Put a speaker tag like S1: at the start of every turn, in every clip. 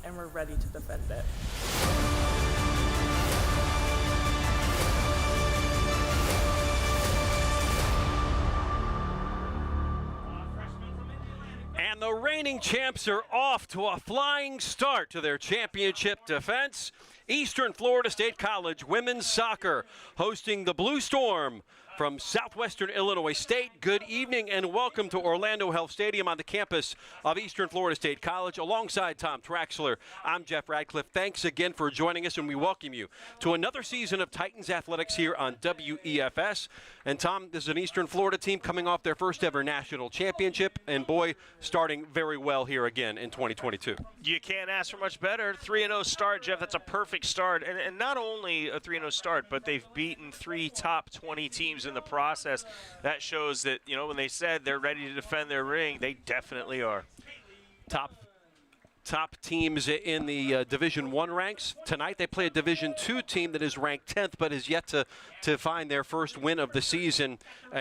S1: and we're ready to defend it.
S2: And the reigning champs are off to a flying start to their championship defense. Eastern Florida State College women's soccer hosting the Blue Storm from Southwestern Illinois State. Good evening and welcome to Orlando Health Stadium on the campus of Eastern Florida State College. Alongside Tom Traxler, I'm Jeff Radcliffe. Thanks again for joining us, and we welcome you to another season of Titans Athletics here on WEFS. And Tom, this is an Eastern Florida team coming off their first ever national championship, and boy, starting very well here again in 2022.
S3: You can't ask for much better. 3-0 start, Jeff. That's a perfect start. And not only a 3-0 start, but they've beaten 3 top 20 teams in the process. That shows that, you know, when they said they're ready to defend their ring, they definitely are. Top teams in the Division I ranks. Tonight they play a Division II team that is ranked 10th but is yet to find their first win of the season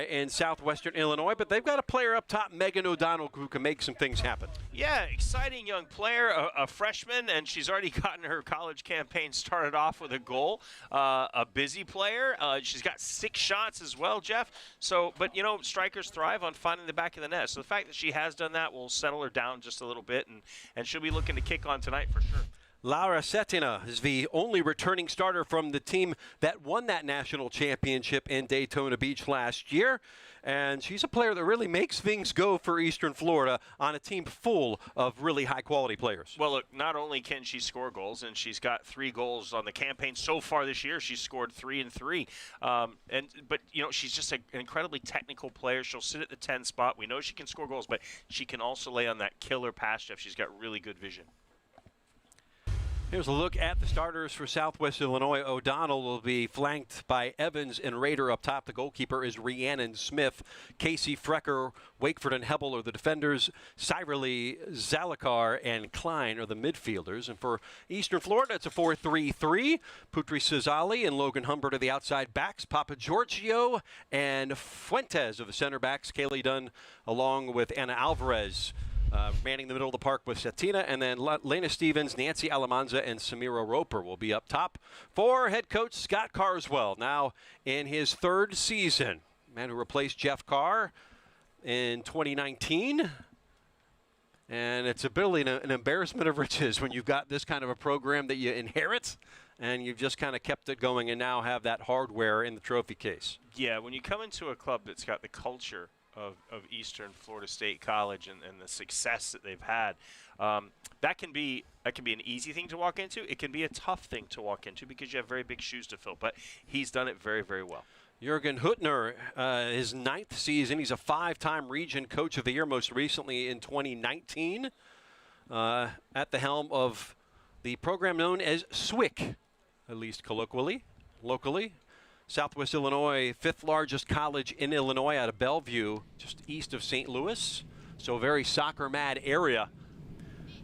S3: in Southwestern Illinois. But they've got a player up top, Megan O'Donnell, who can make some things happen. Yeah, exciting young player, a freshman, and she's already gotten her college campaign started off with a goal. A busy player. She's got 6 shots as well, Jeff. So, but, you know, strikers thrive on finding the back of the net. So the fact that she has done that will settle her down just a little bit, and she'll be looking to kick on tonight for sure. Laura Cetina is the only returning starter from the team that won that national championship in Daytona Beach last year. And she's a player that really makes things go for Eastern Florida on a team full of really high-quality players. Well, look, not only can she score goals, and she's got 3 goals on the campaign so far this year. She's scored 3 and 3. But, you know, she's just an incredibly technical player. She'll sit at the 10 spot. We know she can score goals, but she can also lay on that killer pass, Jeff. She's got really good vision. Here's a look at the starters for Southwest Illinois. O'Donnell will be flanked by Evans and Rader up top. The goalkeeper is Rhiannon Smith. Casey Frecker, Wakeford, and Hebel are the defenders. Cyrily, Zalakar, and Klein are the midfielders. And for Eastern Florida, it's a 4-3-3. Putri Cesali and Logan Humbert are the outside backs. Papa Giorgio and Fuentes are the center backs. Kaylee Dunn along with Anna Alvarez manning the middle of the park with Cetina, and then Lena Stevens, Nancy Alamanza, and Samira Roper will be up top. For head coach Scott Carswell, now in his 3rd season, man who replaced Jeff Carr in 2019. And it's really an embarrassment of riches when you've got this kind of a program that you inherit, and you've just kind of kept it going and now have that hardware in the trophy case. Yeah, when you come into a club that's got the culture of Eastern Florida State College and the success that they've had, that can be an easy thing to walk into. It can be a tough thing to walk into because you have very big shoes to fill. But he's done it very, very well. Jürgen Huttner, his 9th season. He's a 5-time Region Coach of the Year, most recently in 2019, at the helm of the program known as SWIC, at least colloquially, locally. Southwest Illinois, 5th largest college in Illinois out of Bellevue, just east of St. Louis. So a very soccer-mad area.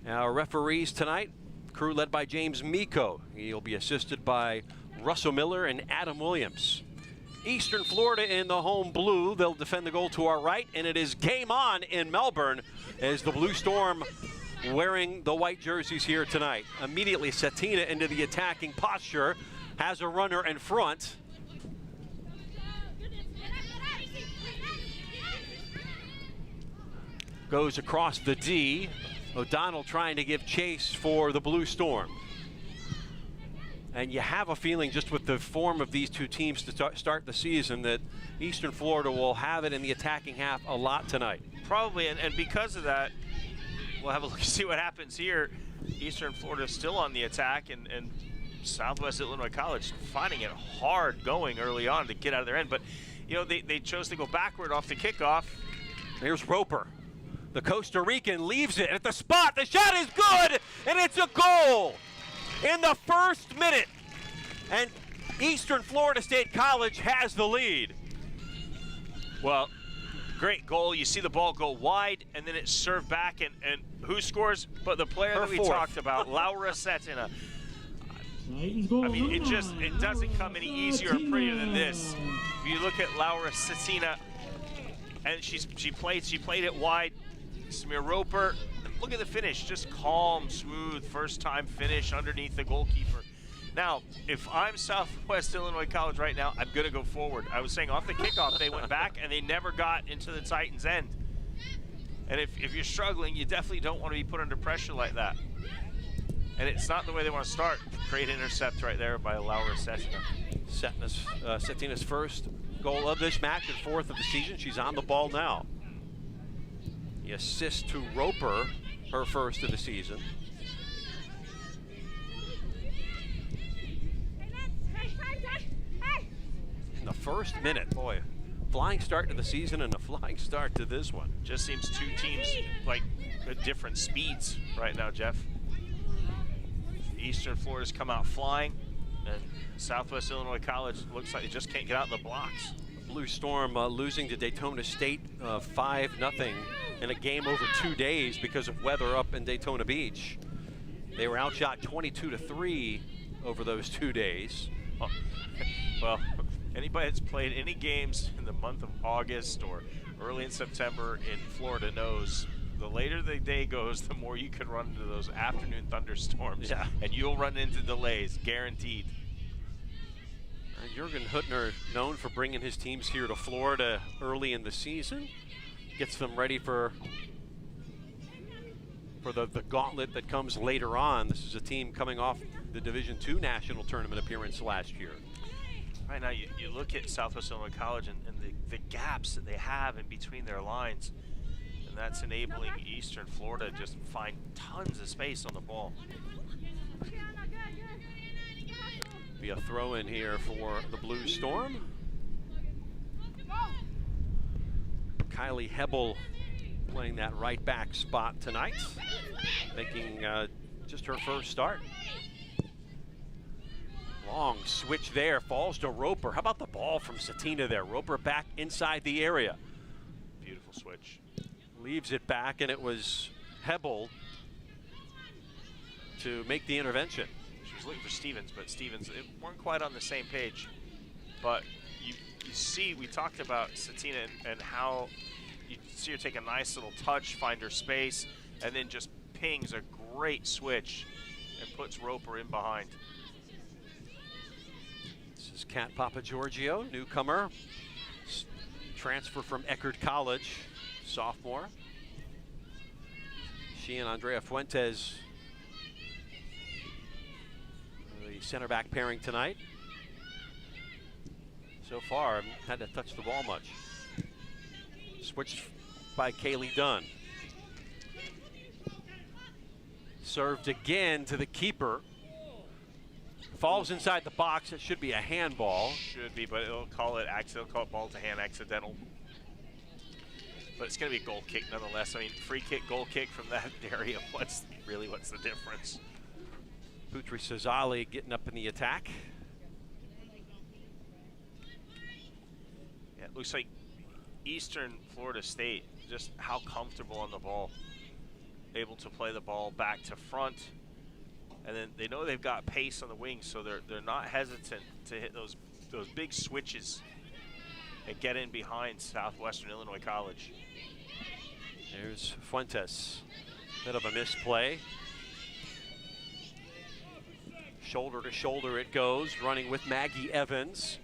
S3: Our referees tonight, crew led by James Miko. He'll be assisted by Russell Miller and Adam Williams. Eastern Florida in the home blue. They'll defend the goal to our right, and it is game on in Melbourne as the Blue Storm wearing the white jerseys here tonight. Immediately, Cetina into the attacking posture, has a runner in front. Goes across the D. O'Donnell trying to give chase for the Blue Storm. And you have a feeling just with the form of these two teams to start the season that Eastern Florida will have it in the attacking half a lot tonight. Probably, and because of that, we'll have a look to see what happens here. Eastern Florida still on the attack, and Southwest Illinois College finding it hard going early on to get out of their end. But, you know, they chose to go backward off the kickoff. Here's Roper. The Costa Rican leaves it at the spot. The shot is good, and it's a goal in the 1st minute. And Eastern Florida State College has the lead. Well, great goal. You see the ball go wide, and then it's served back, and who scores but the player that we talked about, Laura Cetina. I mean, it doesn't come any easier or prettier than this. If you look at Laura Cetina, and she played it wide. Samir Roper,
S1: look at the finish, just calm, smooth, first-time finish underneath the goalkeeper. Now, if I'm Southwest Illinois College right now, I'm going to go forward. I was saying off the kickoff, they went back and they never got into the Titans' end. And if you're struggling, you definitely don't want to be put under pressure like that. And it's not the way they want to start. Great intercept right there by Laura Cetina.
S3: Cetina's first goal of this match and fourth of the season. She's on the ball now. The assist to Roper, her first of the season. In the first minute, boy, flying start to the season and a flying start to this one.
S1: Just seems two teams like at different speeds right now, Jeff. Eastern Florida's come out flying, and Southwest Illinois College looks like they just can't get out of the blocks.
S3: The Blue Storm losing to Daytona State 5-0 in a game over 2 days because of weather up in Daytona Beach. They were outshot 22-3 over those 2 days.
S1: Well, anybody that's played any games in the month of August or early in September in Florida knows the later the day goes, the more you can run into those afternoon thunderstorms.
S3: Yeah.
S1: And you'll run into delays, guaranteed.
S3: Jürgen Huttner, known for bringing his teams here to Florida early in the season, gets them ready for the gauntlet that comes later on. This is a team coming off the Division II national tournament appearance last year.
S1: Right now, you look at Southwest Illinois College and the gaps that they have in between their lines, and that's enabling Eastern Florida to just find tons of space on the ball.
S3: Be a throw in here for the Blue Storm. Kylie Hebel playing that right back spot tonight, making just her first start. Long switch there, falls to Roper. How about the ball from Cetina there? Roper back inside the area.
S1: Beautiful switch.
S3: Leaves it back, and it was Hebel to make the intervention.
S1: She was looking for Stevens, but Stevens weren't quite on the same page. But you see, we talked about Cetina and how you see her take a nice little touch, find her space, and then just pings a great switch and puts Roper in behind.
S3: This is Kat Papagiorgio, newcomer, transfer from Eckerd College, sophomore. She and Andrea Fuentes, the center back pairing tonight. So far, haven't had to touch the ball much. Switched by Kaylee Dunn. Served again to the keeper. Falls inside the box. It should be a handball.
S1: Should be, but it'll call it accidental. Call it ball to hand accidental. But it's going to be a goal kick nonetheless. I mean, free kick, goal kick from that area. What's the difference?
S3: Putri Sazali getting up in the attack.
S1: Yeah, it looks like Eastern Florida State, just how comfortable on the ball. Able to play the ball back to front. And then they know they've got pace on the wings, so they're not hesitant to hit those big switches and get in behind Southwestern Illinois College.
S3: There's Fuentes. Bit of a misplay. Shoulder to shoulder it goes, running with Maggie Evans.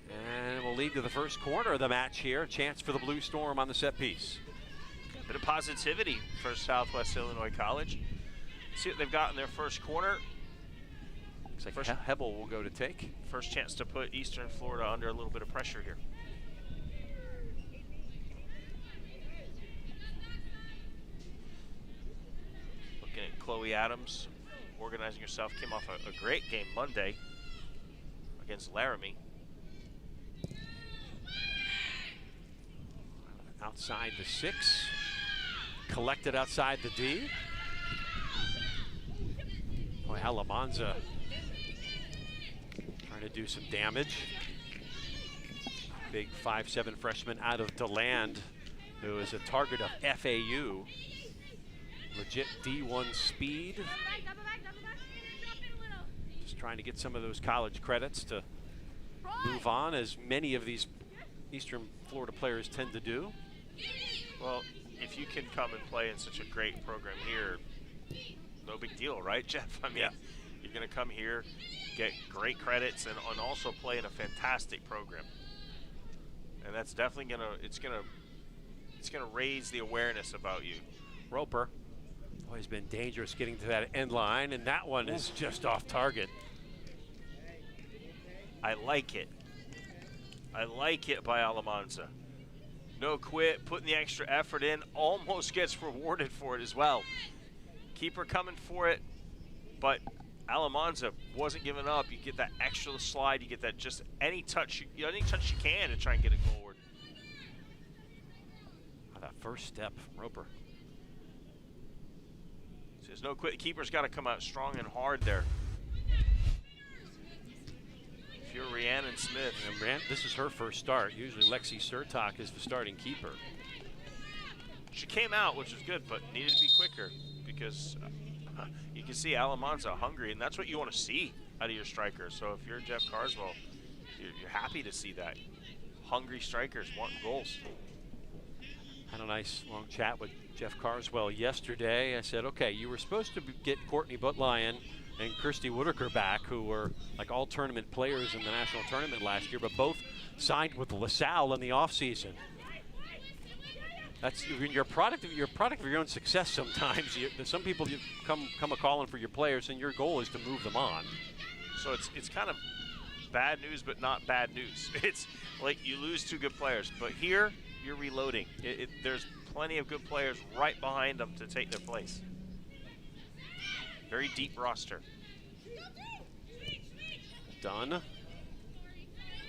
S3: And we'll lead to the first corner of the match here. Chance for the Blue Storm on the set piece.
S1: A bit of positivity for Southwest Illinois College. See what they've got in their first corner.
S3: Looks like Hebel will go to take.
S1: First chance to put Eastern Florida under a little bit of pressure here. Looking at Chloe Adams, organizing herself, came off a great game Monday against Laramie.
S3: Outside the 6, collected outside the D. Boy, Alamanza trying to do some damage. Big 5'7" freshman out of DeLand, who is a target of FAU. Legit D1 speed. Just trying to get some of those college credits to move on, as many of these Eastern Florida players tend to do.
S1: Well, if you can come and play in such a great program here, no big deal, right, Jeff? I mean, you're going to come here, get great credits, and also play in a fantastic program. And that's definitely it's gonna raise the awareness about you.
S3: Roper, always been dangerous getting to that end line, and that one is just off target.
S1: I like it. I like it by Alamanza. No quit, putting the extra effort in, almost gets rewarded for it as well. Keeper coming for it, but Alamanza wasn't giving up. You get that extra slide, you get that just any touch you can to try and get it forward.
S3: That first step from Roper.
S1: So there's no quit. The keeper's got to come out strong and hard there. If you're Rhiannon Smith.
S3: This is her first start. Usually Lexi Surtok is the starting keeper.
S1: She came out, which was good, but needed to be quicker because you can see Alamanza hungry, and that's what you want to see out of your striker. So if you're Jeff Carswell, you're happy to see that. Hungry strikers wanting goals.
S3: Had a nice long chat with Jeff Carswell yesterday. I said, okay, you were supposed to get Courtney Buttlion and Kirsty Whitaker back, who were like all tournament players in the national tournament last year, but both signed with LaSalle in the offseason. That's you're a product of your own success sometimes. Some people you come a calling for your players, and your goal is to move them on.
S1: So it's kind of bad news, but not bad news. It's like you lose two good players, but here you're reloading. There's plenty of good players right behind them to take their place. Very deep roster.
S3: Done.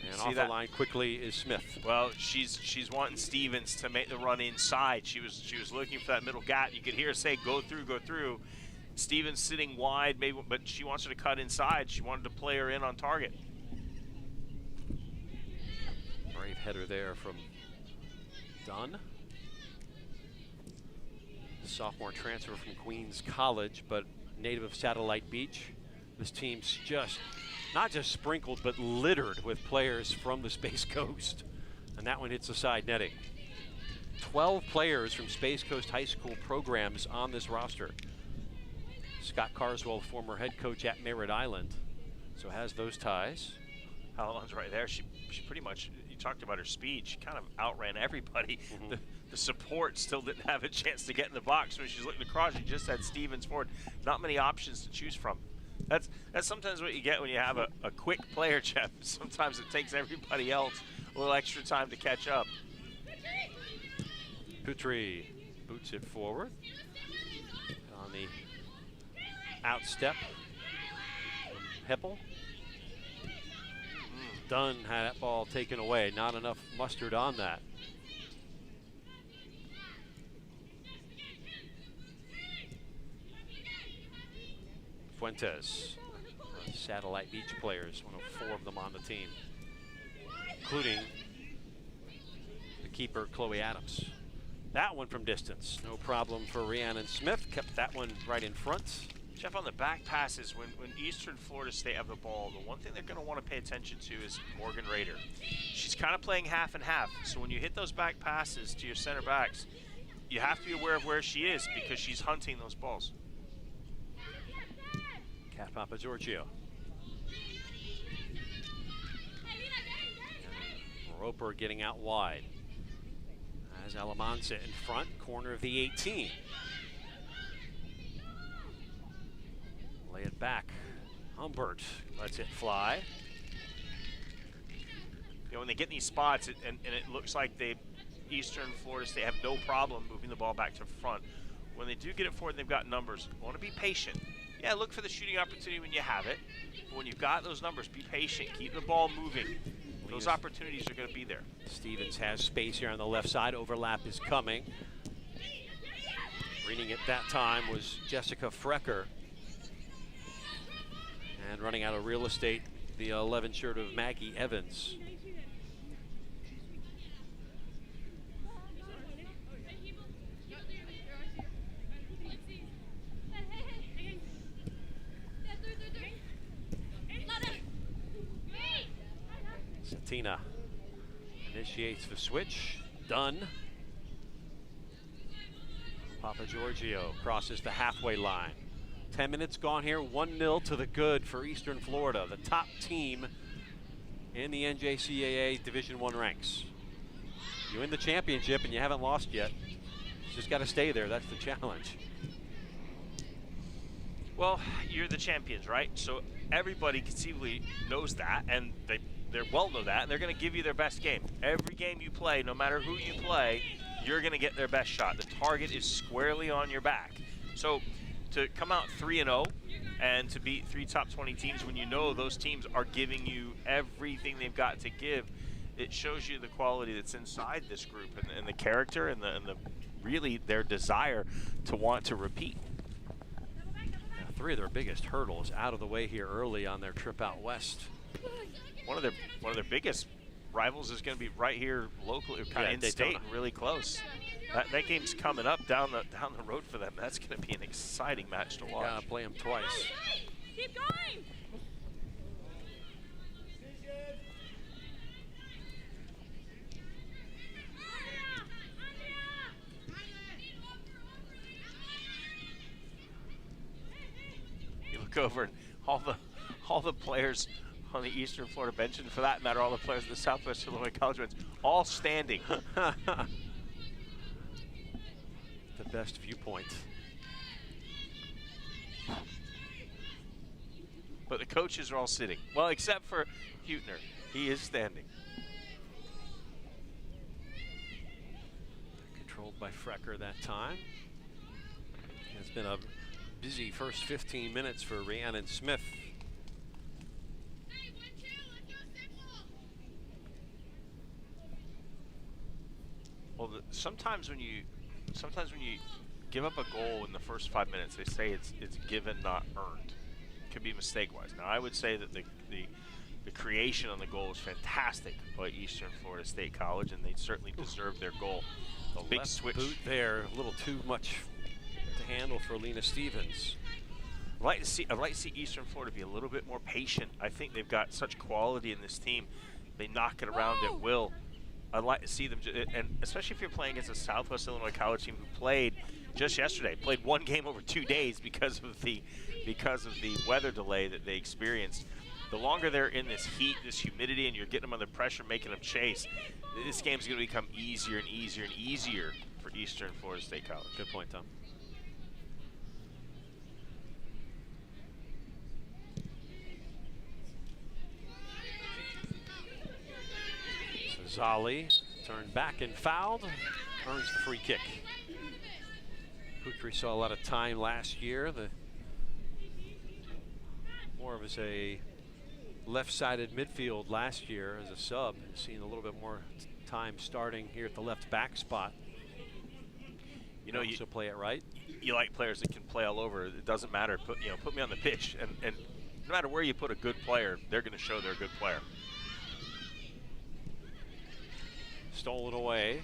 S3: And off the line quickly is Smith.
S1: Well, she's wanting Stevens to make the run inside. She was looking for that middle gap. You could hear her say, "Go through, go through." Stevens sitting wide, maybe, but she wants her to cut inside. She wanted to play her in on target.
S3: Brave header there from Dunn. Sophomore transfer from Queens College, but native of Satellite Beach. This team's just not just sprinkled, but littered with players from the Space Coast. And that one hits the side netting. 12 players from Space Coast High School programs on this roster. Scott Carswell, former head coach at Merritt Island, so has those ties.
S1: Alan's right there. She pretty much, you talked about her speed, she kind of outran everybody. The support still didn't have a chance to get in the box when she's looking across. She just had Stevens forward. Not many options to choose from. That's sometimes what you get when you have a quick player, Jeff. Sometimes it takes everybody else a little extra time to catch up.
S3: Putri boots it forward on the outstep. Heppel. Dunn had that ball taken away. Not enough mustard on that. Fuentes, Satellite Beach players, one of 4 of them on the team, including the keeper, Chloe Adams. That one from distance, no problem for Rhiannon Smith. Kept that one right in front.
S1: Jeff, on the back passes, when Eastern Florida State have the ball, the one thing they're going to want to pay attention to is Morgan Rader. She's kind of playing half and half, so when you hit those back passes to your center backs, you have to be aware of where she is because she's hunting those balls.
S3: Cat Papa Giorgio. Roper getting out wide. As Alamanza in front, corner of the 18. Lay it back. Humbert lets it fly.
S1: You know, when they get in these spots, and it looks like Eastern Florida State have no problem moving the ball back to front. When they do get it forward and they've got numbers, you want to be patient. Yeah, look for the shooting opportunity when you have it. But when you've got those numbers, be patient. Keep the ball moving. Those opportunities are going to be there.
S3: Stevens has space here on the left side. Overlap is coming. Reading it that time was Jessica Frecker. And running out of real estate, the 11 shirt of Maggie Evans. Cetina initiates the switch. Done. Giorgio crosses the halfway line. 10 minutes gone here, 1-0 to the good for Eastern Florida, the top team in the NJCAA Division I ranks. You win the championship and you haven't lost yet. You just got to stay there. That's the challenge.
S1: Well, you're the champions, right? So everybody conceivably knows that, and they well know that, and they're going to give you their best game. Every game you play, no matter who you play, you're going to get their best shot. The target is squarely on your back. So to come out 3-0 and to beat 3 top 20 teams when you know those teams are giving you everything they've got to give, it shows you the quality that's inside this group and the character and the really their desire to want to repeat.
S3: Now, 3 of their biggest hurdles out of the way here early on their trip out west.
S1: One of their biggest rivals is going to be right here locally, kind of in state, and really close. That game's coming up down the road for them. That's going to be an exciting match to watch.
S3: Gotta play them twice.
S4: Keep going.
S1: You look over and all the players on the Eastern Florida bench, and for that matter, all the players of the Southwestern Illinois College bench, all standing.
S3: The best viewpoint.
S1: But the coaches are all sitting. Well, except for Hutner. He is standing.
S3: Controlled by Frecker that time. It's been a busy first 15 minutes for Rhiannon Smith.
S1: Well, sometimes when you give up a goal in the first 5 minutes, they say it's given, not earned. It could be mistake-wise. Now, I would say that the creation on the goal was fantastic by Eastern Florida State College, and they certainly deserved their goal.
S3: The
S1: big
S3: left
S1: switch
S3: boot there, a little too much to handle for Lena Stevens.
S1: I'd like to see Eastern Florida be a little bit more patient. I think they've got such quality in this team. They knock it around at will. I'd like to see them, and especially if you're playing against a Southwest Illinois College team who played just yesterday, played 1 game over 2 days because of the weather delay that they experienced. The longer they're in this heat, this humidity, and you're getting them under pressure, making them chase, this game's going to become easier and easier and easier for Eastern Florida State College.
S3: Good point, Tom. Zali turned back and fouled, earns the free kick. Kukri saw a lot of time last year. More of as a left-sided midfield last year as a sub. Has seen a little bit more time starting here at the left back spot. You know, you play it right.
S1: You like players that can play all over. It doesn't matter. Put me on the pitch, and no matter where you put a good player, they're going to show they're a good player.
S3: Stolen away.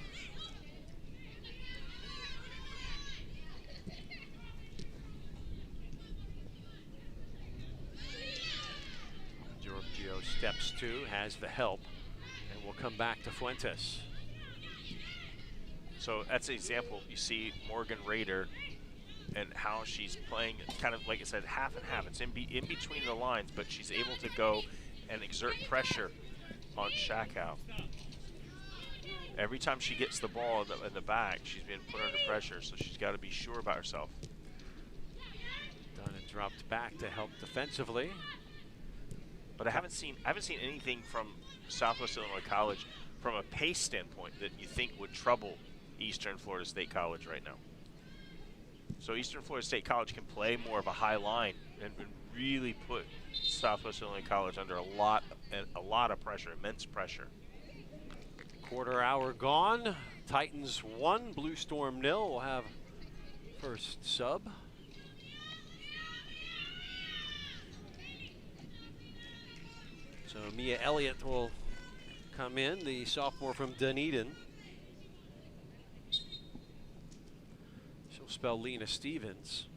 S3: Giorgio steps to, has the help, and will come back to Fuentes.
S1: So that's an example. You see Morgan Rader and how she's playing, kind of like I said, half and half. It's in between the lines, but she's able to go and exert pressure on Shakow. Every time she gets the ball in the back, she's being put under pressure, so she's got to be sure about herself.
S3: Done and dropped back to help defensively.
S1: But I haven't seen anything from Southwest Illinois College from a pace standpoint that you think would trouble Eastern Florida State College right now. So Eastern Florida State College can play more of a high line and really put Southwest Illinois College under a lot of pressure, immense pressure.
S3: Quarter hour gone. Titans 1, Blue Storm 0. We'll have first sub. So Mia Elliott will come in, the sophomore from Dunedin. She'll spell Lena Stevens,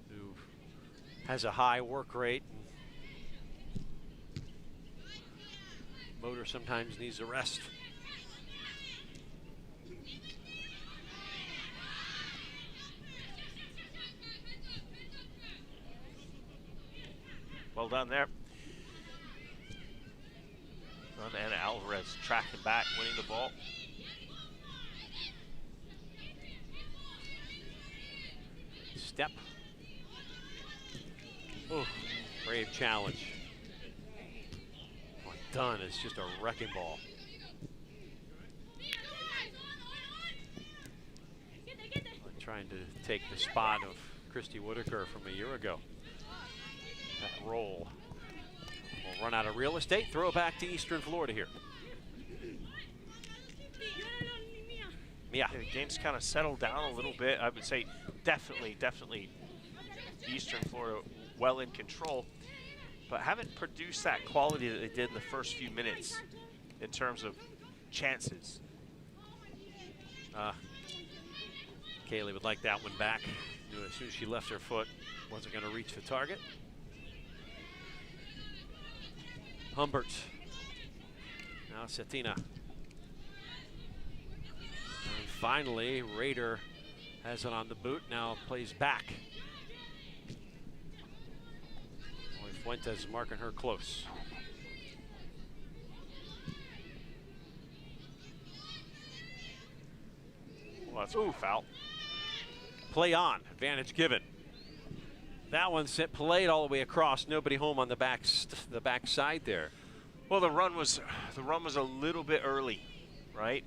S3: who has a high work rate. Motor sometimes needs a rest.
S1: Well done there. And Alvarez tracking back, winning the ball.
S2: Step. Oh, brave challenge. What done is just a wrecking ball. Trying to take the spot of Christy Whitaker from a year ago. That roll will run out of real estate. Throw it back to Eastern Florida here.
S1: Yeah, the game's kind of settled down a little bit. I would say definitely Eastern Florida well in control, but haven't produced that quality that they did in the first few minutes in terms of chances.
S2: Kaylee would like that one back. Knew as soon as she left her foot, wasn't going to reach the target. Humbert. Now Cetina. And finally, Rader has it on the boot. Now plays back. Fuentes marking her close.
S1: Well, that's foul.
S2: Play on, advantage given. That one played all the way across, nobody home on the back side there.
S1: Well, the run was a little bit early, right?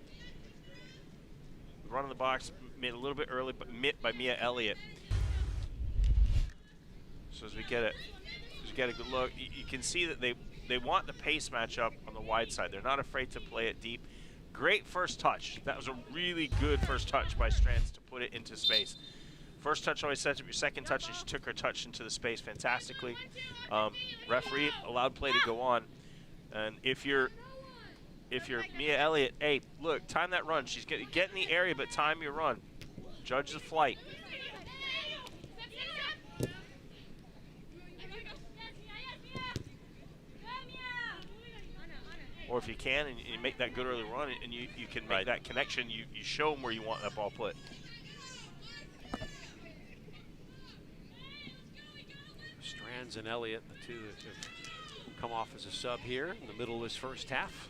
S1: The run in the box made a little bit early, but missed by Mia Elliott. So as we get a good look, you can see that they want the pace matchup on the wide side. They're not afraid to play it deep. Great first touch. That was a really good first touch by Strands to put it into space. First touch always sets up your second touch, and she took her touch into the space fantastically. Referee allowed play to go on. And if you're Mia Elliott, hey, look, time that run. She's get in the area, but time your run. Judge the flight. Or if you can, and you make that good early run, and you can make that connection, you show them where you want that ball put.
S2: Strands and Elliott, the two that have come off as a sub here in the middle of this first half.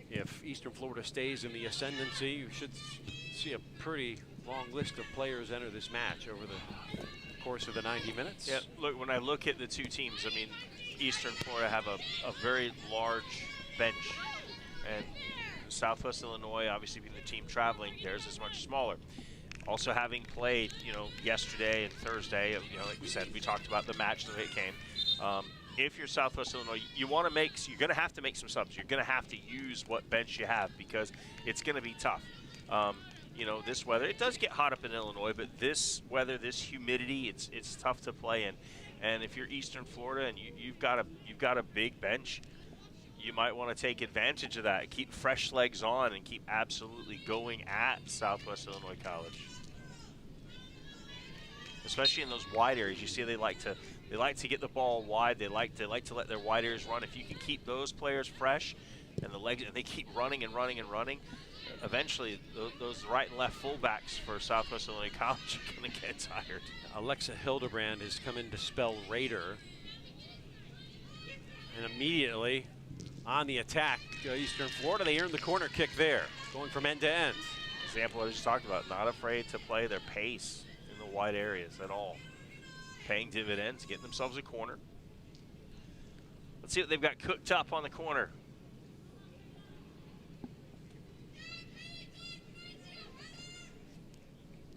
S2: If Eastern Florida stays in the ascendancy, you should see a pretty long list of players enter this match over the course of the 90 minutes.
S1: Yeah, look, when I look at the two teams, I mean, Eastern Florida have a very large bench, and Southwest Illinois, obviously being the team traveling, theirs is much smaller. Also having played, yesterday and Thursday, like we said, we talked about the match the way it came. If you're Southwest Illinois, you're going to have to make some subs. You're going to have to use what bench you have because it's going to be tough. This weather, it does get hot up in Illinois, but this weather, this humidity, it's tough to play in. And if you're Eastern Florida and you've got a big bench, you might want to take advantage of that. Keep fresh legs on and keep absolutely going at Southwest Illinois College. Especially in those wide areas, you see they like to get the ball wide. They like to let their wide areas run. If you can keep those players fresh, and they keep running and running and running, eventually those right and left fullbacks for Southwest Illinois College are going to get tired.
S2: Alexa Hildebrand has come in to spell Raider, and immediately on the attack, Eastern Florida, they earned the corner kick there, going from end to end.
S1: Example I just talked about, not afraid to play their pace in the wide areas at all. Paying dividends, getting themselves a corner. Let's see what they've got cooked up on the corner.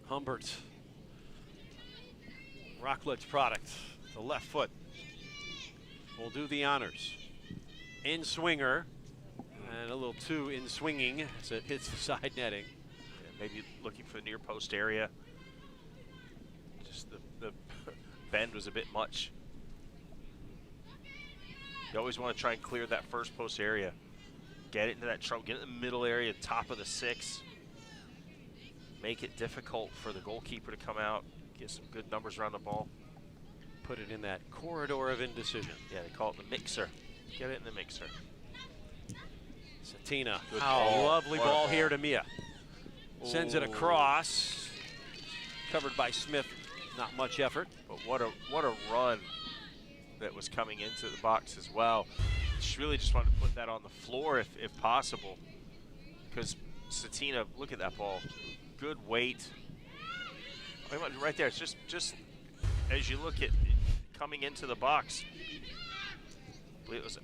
S2: Humbert, Rockledge product, the left foot will do the honors. In swinger, and a little too in swinging as it hits the side netting.
S1: Yeah, maybe looking for the near post area. Just the bend was a bit much. You always want to try and clear that first post area. Get it into that trouble, get it in the middle area, top of the six. Make it difficult for the goalkeeper to come out, get some good numbers around the ball.
S2: Put it in that corridor of indecision.
S1: Yeah, they call it the mixer. Get it in the mixer.
S2: Cetina.
S1: Good
S2: Oh,
S1: ball.
S2: lovely ball here to Mia. Sends it across.
S3: Covered by Smith, not much effort.
S1: But what a run that was coming into the box as well. She really just wanted to put that on the floor if possible, because Cetina, look at that ball, good weight. Right there, it's just as you look at it coming into the box. I believe it was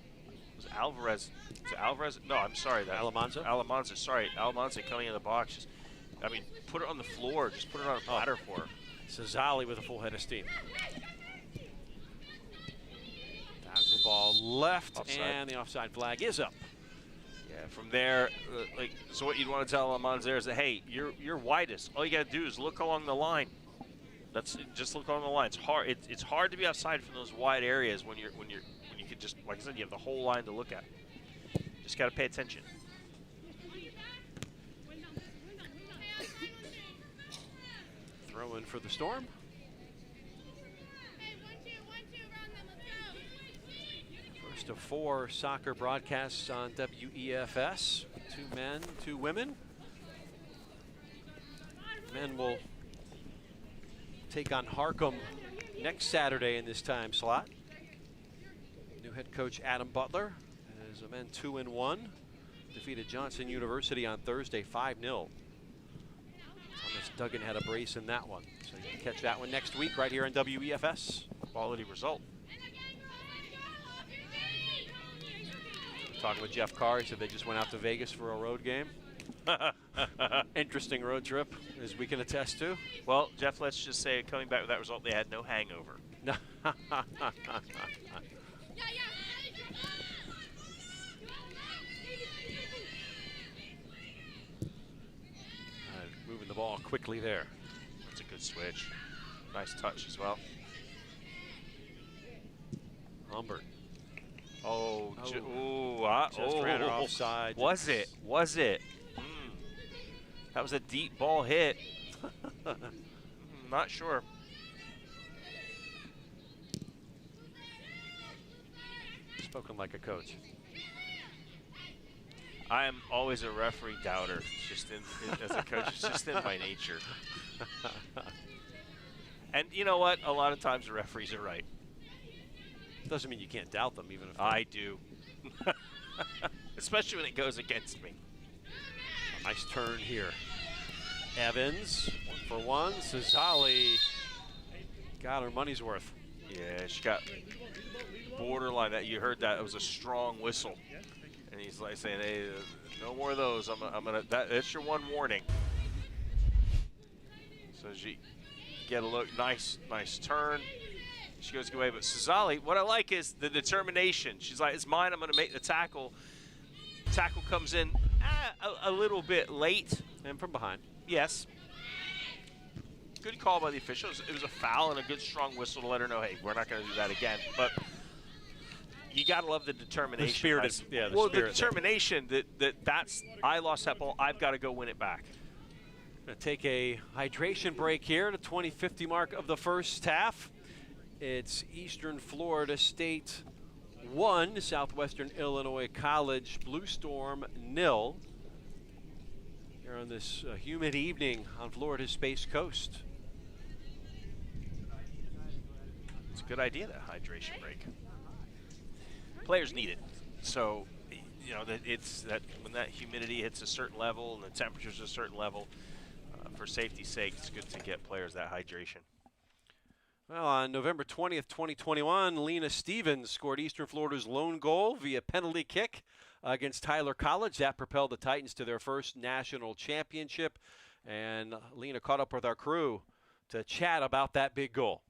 S1: Alvarez. Was it Alvarez? No, I'm sorry.
S3: Alamanza?
S1: Alamanza, sorry. Alamanza coming in the box. I mean, put it on the floor. Just put it on a platter for her.
S3: Cizali with a full head of steam. Downs the ball left,
S1: Offside.
S3: and the offside flag is up.
S1: Yeah, from there, so what you'd want to tell Alamanza there is that, hey, you're widest. All you got to do is look along the line. Just look along the line. It's hard. It's hard to be outside from those wide areas when you could just, like I said, you have the whole line to look at. Just got to pay attention.
S3: Throw in for the Storm. First of 4 soccer broadcasts on WEFS. 2 men, 2 women. Men will take on Harcum next Saturday in this time slot. New head coach Adam Butler as the men 2-1 defeated Johnson University on Thursday 5-0. Thomas Duggan had a brace in that one, so you can catch that one next week right here on WEFS.
S1: Quality result.
S3: Talking with Jeff Carr, he said they just went out to Vegas for a road game. Interesting road trip, as we can attest to.
S1: Well, Jeff, let's just say coming back with that result, they had no hangover.
S3: Moving the ball quickly there.
S1: That's a good switch. Nice touch as well.
S3: Humbert.
S1: Oh,
S3: Just
S1: ran her
S3: offside.
S1: Was it? Was it? That was a deep ball hit. Not sure.
S3: Spoken like a coach.
S1: I am always a referee doubter. It's just as a coach, it's just in my nature. And you know what? A lot of times the referees are right.
S3: Doesn't mean you can't doubt them, even if
S1: I do. Especially when it goes against me.
S3: A nice turn here. Evans, 1-for-1. Cizali got her money's worth.
S1: Yeah, she got borderline. That you heard that it was a strong whistle, and he's like saying, "Hey, no more of those. I'm gonna. That's your one warning." So she get a look. Nice turn. She goes away, but Cizali, what I like is the determination. She's like, "It's mine. I'm gonna make the tackle." Tackle comes in a little bit late
S3: And from behind.
S1: Yes. Good call by the officials. It was a foul and a good strong whistle to let her know, hey, we're not going to do that again. But you got to love the determination.
S3: The spirit is, yeah,
S1: the determination that's, I lost that ball, I've got to go win it back.
S3: Going to take a hydration break here, the 20:50 mark of the first half. It's Eastern Florida State 1, Southwestern Illinois College Blue Storm 0. Here on this humid evening on Florida's Space Coast.
S1: It's a good idea, that hydration break. Players need it. So, you know, it's that when that humidity hits a certain level and the temperature's a certain level, for safety's sake, it's good to get players that hydration.
S3: Well, on November 20th, 2021, Lena Stevens scored Eastern Florida's lone goal via penalty kick against Tyler College. That propelled the Titans to their first national championship. And Lena caught up with our crew to chat about that big goal.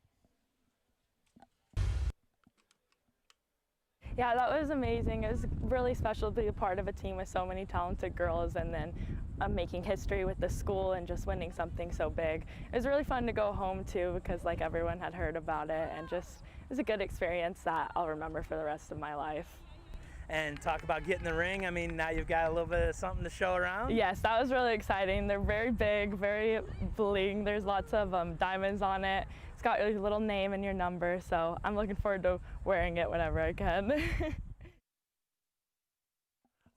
S5: Yeah, that was amazing. It was really special to be a part of a team with so many talented girls, and then making history with the school and just winning something so big. It was really fun to go home too, because like everyone had heard about it, and just it was a good experience that I'll remember for the rest of my life.
S6: And talk about getting the ring. I mean, now you've got a little bit of something to show around.
S5: Yes, that was really exciting. They're very big, very bling. There's lots of diamonds on it. It's got your little name and your number, so I'm looking forward to wearing it whenever I can.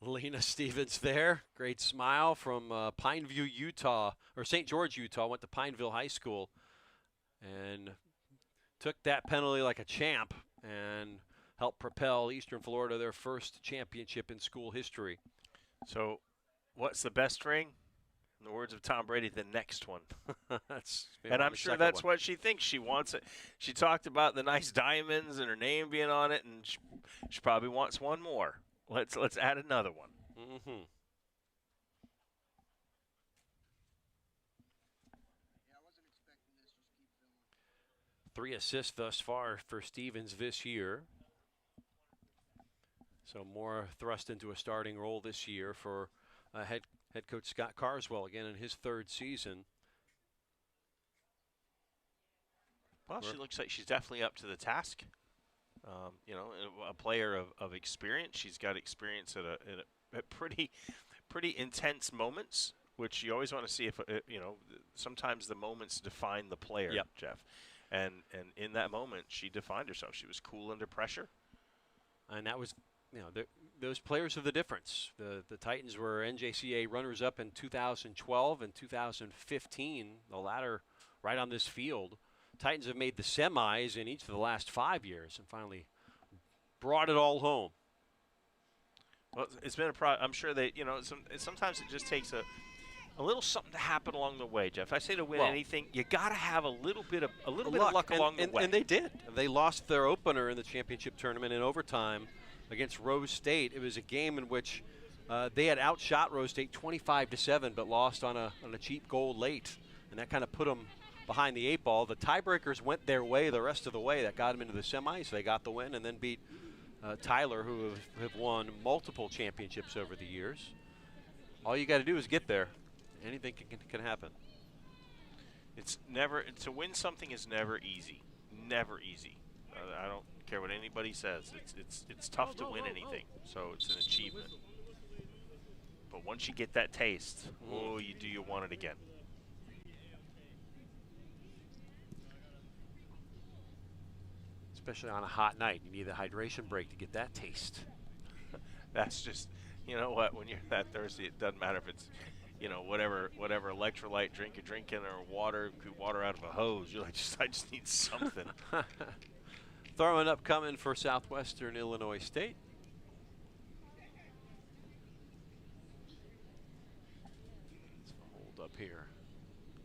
S3: Lena Stevens there. Great smile from Pineview, Utah, or St. George, Utah. Went to Pineville High School and took that penalty like a champ and helped propel Eastern Florida their first championship in school history.
S1: So what's the best ring? In the words of Tom Brady, the next one. And I'm sure that's what she thinks. She wants it. She talked about the nice diamonds and her name being on it, and she probably wants one more. Let's add another one.
S3: Mm-hmm. 3 assists thus far for Stevens this year. So more thrust into a starting role this year for head coach Scott Carswell, again in his 3rd season.
S1: Well, she looks like she's definitely up to the task. You know, a player of experience. She's got experience at pretty intense moments, which you always want to see if you know. Sometimes the moments define the player,
S3: yep.
S1: Jeff. And in that moment, she defined herself. She was cool under pressure.
S3: And that was, you know, those players are the difference. The Titans were NJCAA runners-up in 2012 and 2015, the latter right on this field. Titans have made the semis in each of the last 5 years and finally brought it all home.
S1: Well, it's been I'm sure they, you know, sometimes it just takes a little something to happen along the way, Jeff. I say to win anything, you got to have a little bit of luck along the way.
S3: And they did. They lost their opener in the championship tournament in overtime against Rose State. It was a game in which they had outshot Rose State 25-7, but lost on a cheap goal late, and that kind of put them behind the 8 ball. The tiebreakers went their way the rest of the way. That got them into the semis. They got the win and then beat Tyler, who have won multiple championships over the years. All you got to do is get there. Anything can happen.
S1: It's never to win something is never easy. Never easy. I don't care what anybody says. It's tough to win anything. So it's an achievement. But once you get that taste, you want it again.
S3: Especially on a hot night, you need a hydration break to get that taste.
S1: That's just, you know what? When you're that thirsty, it doesn't matter if it's, you know, whatever electrolyte drink you're drinking or water out of a hose. You're like, I just need something.
S3: Throwing up coming for Southwestern Illinois State. Hold up here.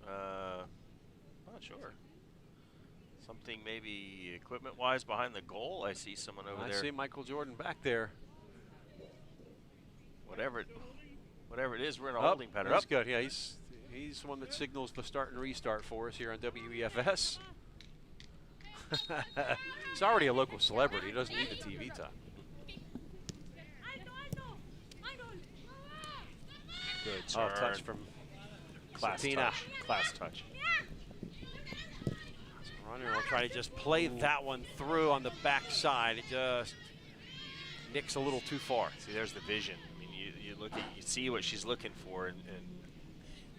S1: Not sure. Something maybe equipment-wise behind the goal. I see someone over there.
S3: I see Michael Jordan back there.
S1: Whatever it is, we're in a holding pattern.
S3: That's good. Yeah, he's the one that signals the start and restart for us here on WEFS. He's already a local celebrity. He doesn't need the TV time. Good touch from Cetina.
S1: Class touch.
S3: Runner will try to just play that one through on the backside. It just nicks a little too far.
S1: See, there's the vision. I mean, you see what she's looking for, and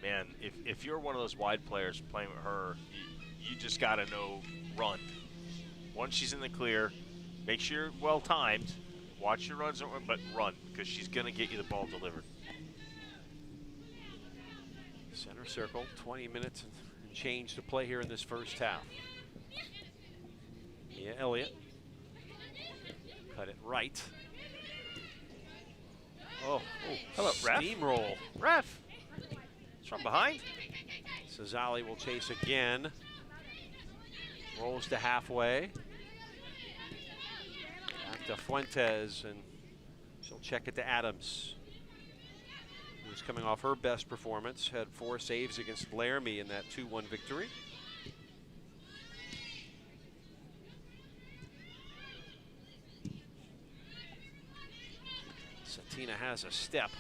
S1: man, if you're one of those wide players playing with her, you just got to know run. Once she's in the clear, make sure you're well timed. Watch your runs, but run, because she's going to get you the ball delivered.
S3: Center circle, 20 minutes and change to play here in this first half. Mia Elliott cut it right. Oh,
S1: hello, ref.
S3: Steamroll.
S1: Ref. It's from behind.
S3: Cesali will chase again. Rolls to halfway. Back to Fuentes, and she'll check it to Adams, who's coming off her best performance. Had 4 saves against Laramie in that 2-1 victory. Cetina has a step.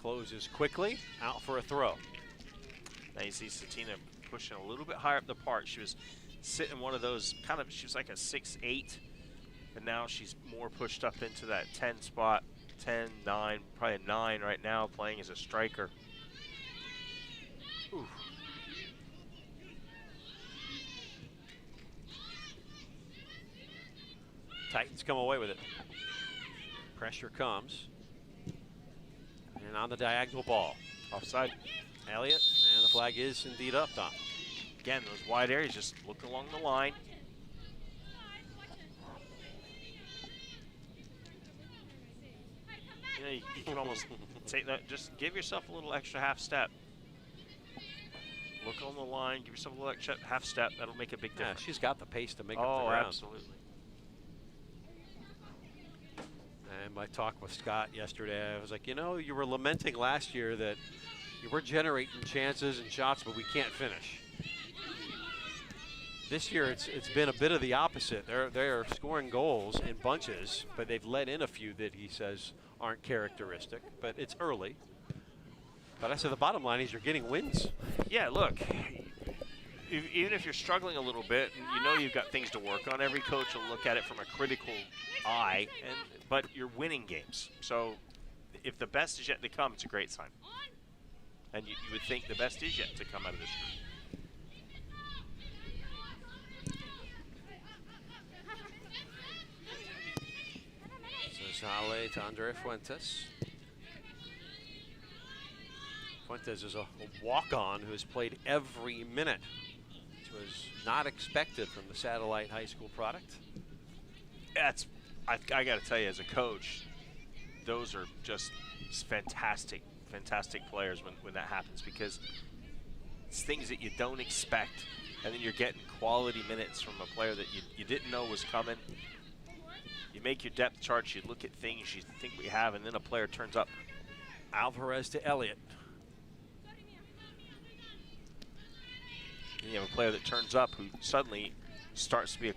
S3: Closes quickly, out for a throw.
S1: Now you see Cetina pushing a little bit higher up the park. She was sitting one of those she was like a 6'8", and now she's more pushed up into that 10 spot, 10, 9, probably a 9 right now, playing as a striker.
S3: Ooh. Titans come away with it. Pressure comes. And on the diagonal ball.
S1: Offside.
S3: Elliott, and the flag is indeed up, Tom.
S1: Again, those wide areas, just look along the line. You know, you can almost take that, just give yourself a little extra half step. Look on the line, give yourself a little extra half step. That'll make a big
S3: Yeah,
S1: difference.
S3: she's got the pace to make up the
S1: Oh,
S3: ground.
S1: absolutely.
S3: And my talk with Scott yesterday, I was like, you know, you were lamenting last year that you were generating chances and shots, but we can't finish. This year, it's been a bit of the opposite. They're scoring goals in bunches, but they've let in a few that he says aren't characteristic. But it's early. But I said the bottom line is you're getting wins.
S1: Yeah, look, even if you're struggling a little bit, and you know you've got things to work on, every coach will look at it from a critical eye, but you're winning games. So if the best is yet to come, it's a great sign. And you would think the best is yet to come out of this group.
S3: Zale to Andre Fuentes. Fuentes is a walk-on who has played every minute, which was not expected from the Satellite High School product.
S1: That's, I got to tell you, as a coach, those are just fantastic players when that happens, because it's things that you don't expect, and then you're getting quality minutes from a player that you didn't know was coming. You make your depth charts, you look at things you think we have, and then a player turns up.
S3: Alvarez to Elliott.
S1: And you have a player that turns up who suddenly starts to be,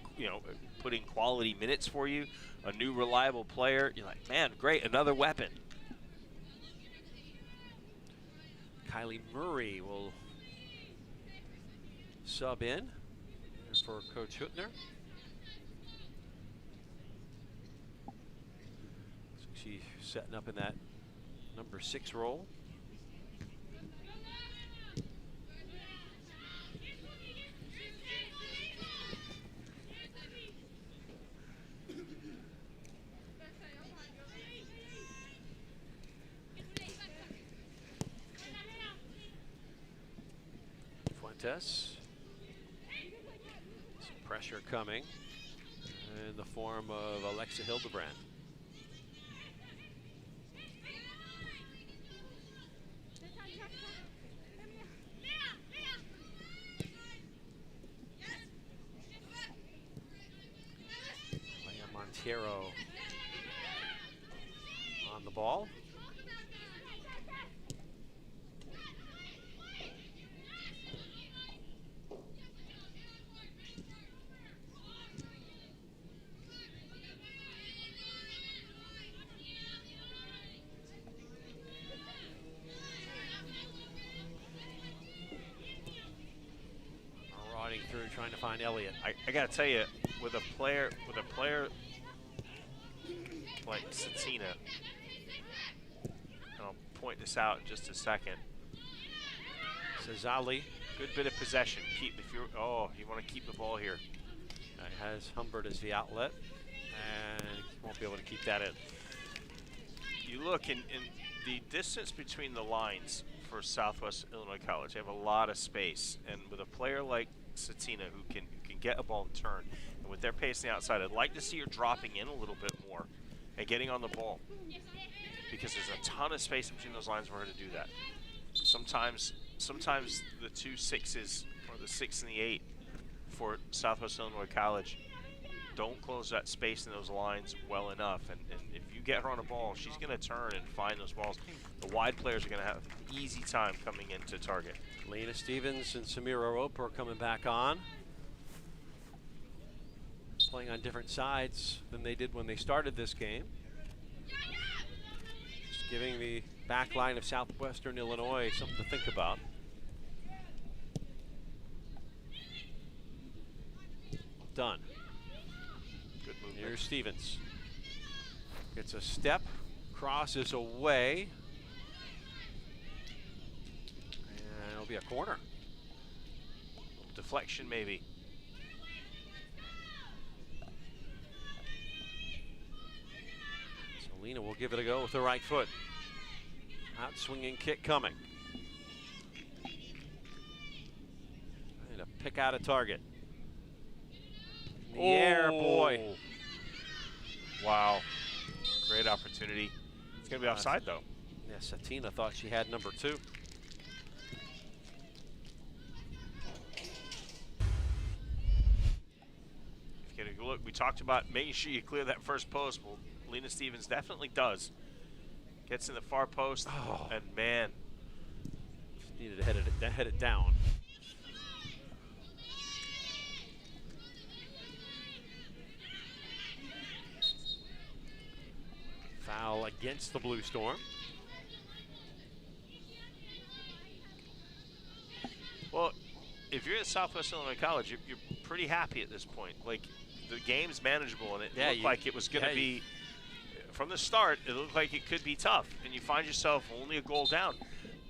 S1: putting quality minutes for you, a new reliable player. You're like, man, great, another weapon.
S3: Kylie Murray will sub in for Coach Huttner. So she's setting up in that number 6 role. Fuentes. Some pressure coming in the form of Alexa Hildebrand. Leah Monteiro on the ball. Through trying to find Elliott.
S1: I got to tell you, with a player like Cetina, and I'll point this out in just a second.
S3: Cesali.
S1: Good bit of possession. You want to keep the ball here.
S3: Has Humbert as the outlet, and won't be able to keep that in.
S1: You look in the distance between the lines for Southwest Illinois College. They have a lot of space, and with a player like Cetina who can get a ball and turn, and with their pace on the outside, I'd like to see her dropping in a little bit more and getting on the ball, because there's a ton of space between those lines for her to do that. Sometimes the 2 6s or the 6 and the 8 for Southwest Illinois College don't close that space in those lines well enough, and if you get her on a ball, she's going to turn and find those balls. The wide players are going to have an easy time coming into target.
S3: Lena Stevens and Samira Rope are coming back on, playing on different sides than they did when they started this game. Just giving the back line of Southwestern Illinois something to think about. Done.
S1: Good movement.
S3: Here's Stevens. Gets a step, crosses away. And it'll be a corner.
S1: Deflection maybe.
S3: So Cetina will give it a go with the right foot. Out swinging kick coming. Trying to pick out a target. In the air, boy.
S1: Wow. Great opportunity. It's going to be offside, though.
S3: Yeah, Cetina thought she had number 2.
S1: Look, we talked about making sure you clear that first post. Well, Lena Stevens definitely does. Gets in the far post, and man.
S3: Just needed to head it down. Foul against the Blue Storm.
S1: Well, if you're at Southwestern Illinois College, you're pretty happy at this point. Like, the game's manageable, and it looked like it was going to be, from the start, it looked like it could be tough, and you find yourself only a goal down.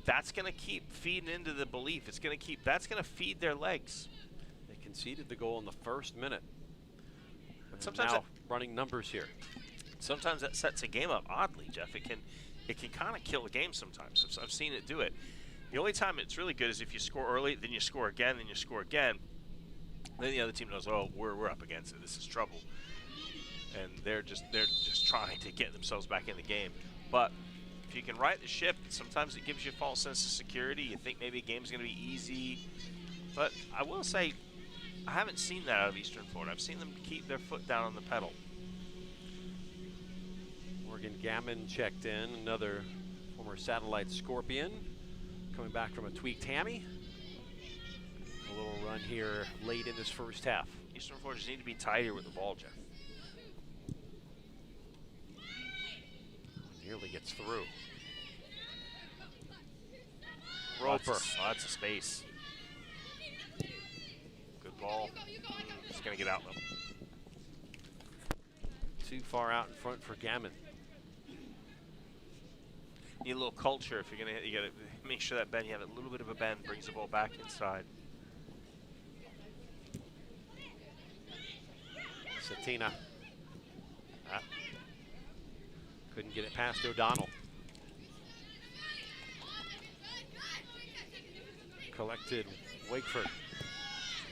S1: That's going to keep feeding into the belief. It's going to keep, that's going to feed their legs.
S3: They conceded the goal in the first minute.
S1: But sometimes
S3: now running numbers here.
S1: Sometimes that sets a game up oddly, Jeff. It can kind of kill a game sometimes. I've seen it do it. The only time it's really good is if you score early, then you score again, then you score again. Then the other team knows, oh, we're up against it. This is trouble, and they're just trying to get themselves back in the game. But if you can right the ship, sometimes it gives you a false sense of security. You think maybe a game's going to be easy, but I will say I haven't seen that out of Eastern Florida. I've seen them keep their foot down on the pedal.
S3: Morgan Gammon checked in, another former Satellite Scorpion, coming back from a tweaked hammy. A little run here late in this first half.
S1: Eastern Florida just need to be tighter with the ball, Jeff.
S3: Nearly gets through.
S1: Roper. Lots of space. Good ball. Just going to get out, though.
S3: Too far out in front for Gammon.
S1: Need a little culture if you're going to hit. You got to make sure that bend, you have a little bit of a bend, brings the ball back inside.
S3: Cetina. Couldn't get it past O'Donnell. Collected Wakeford.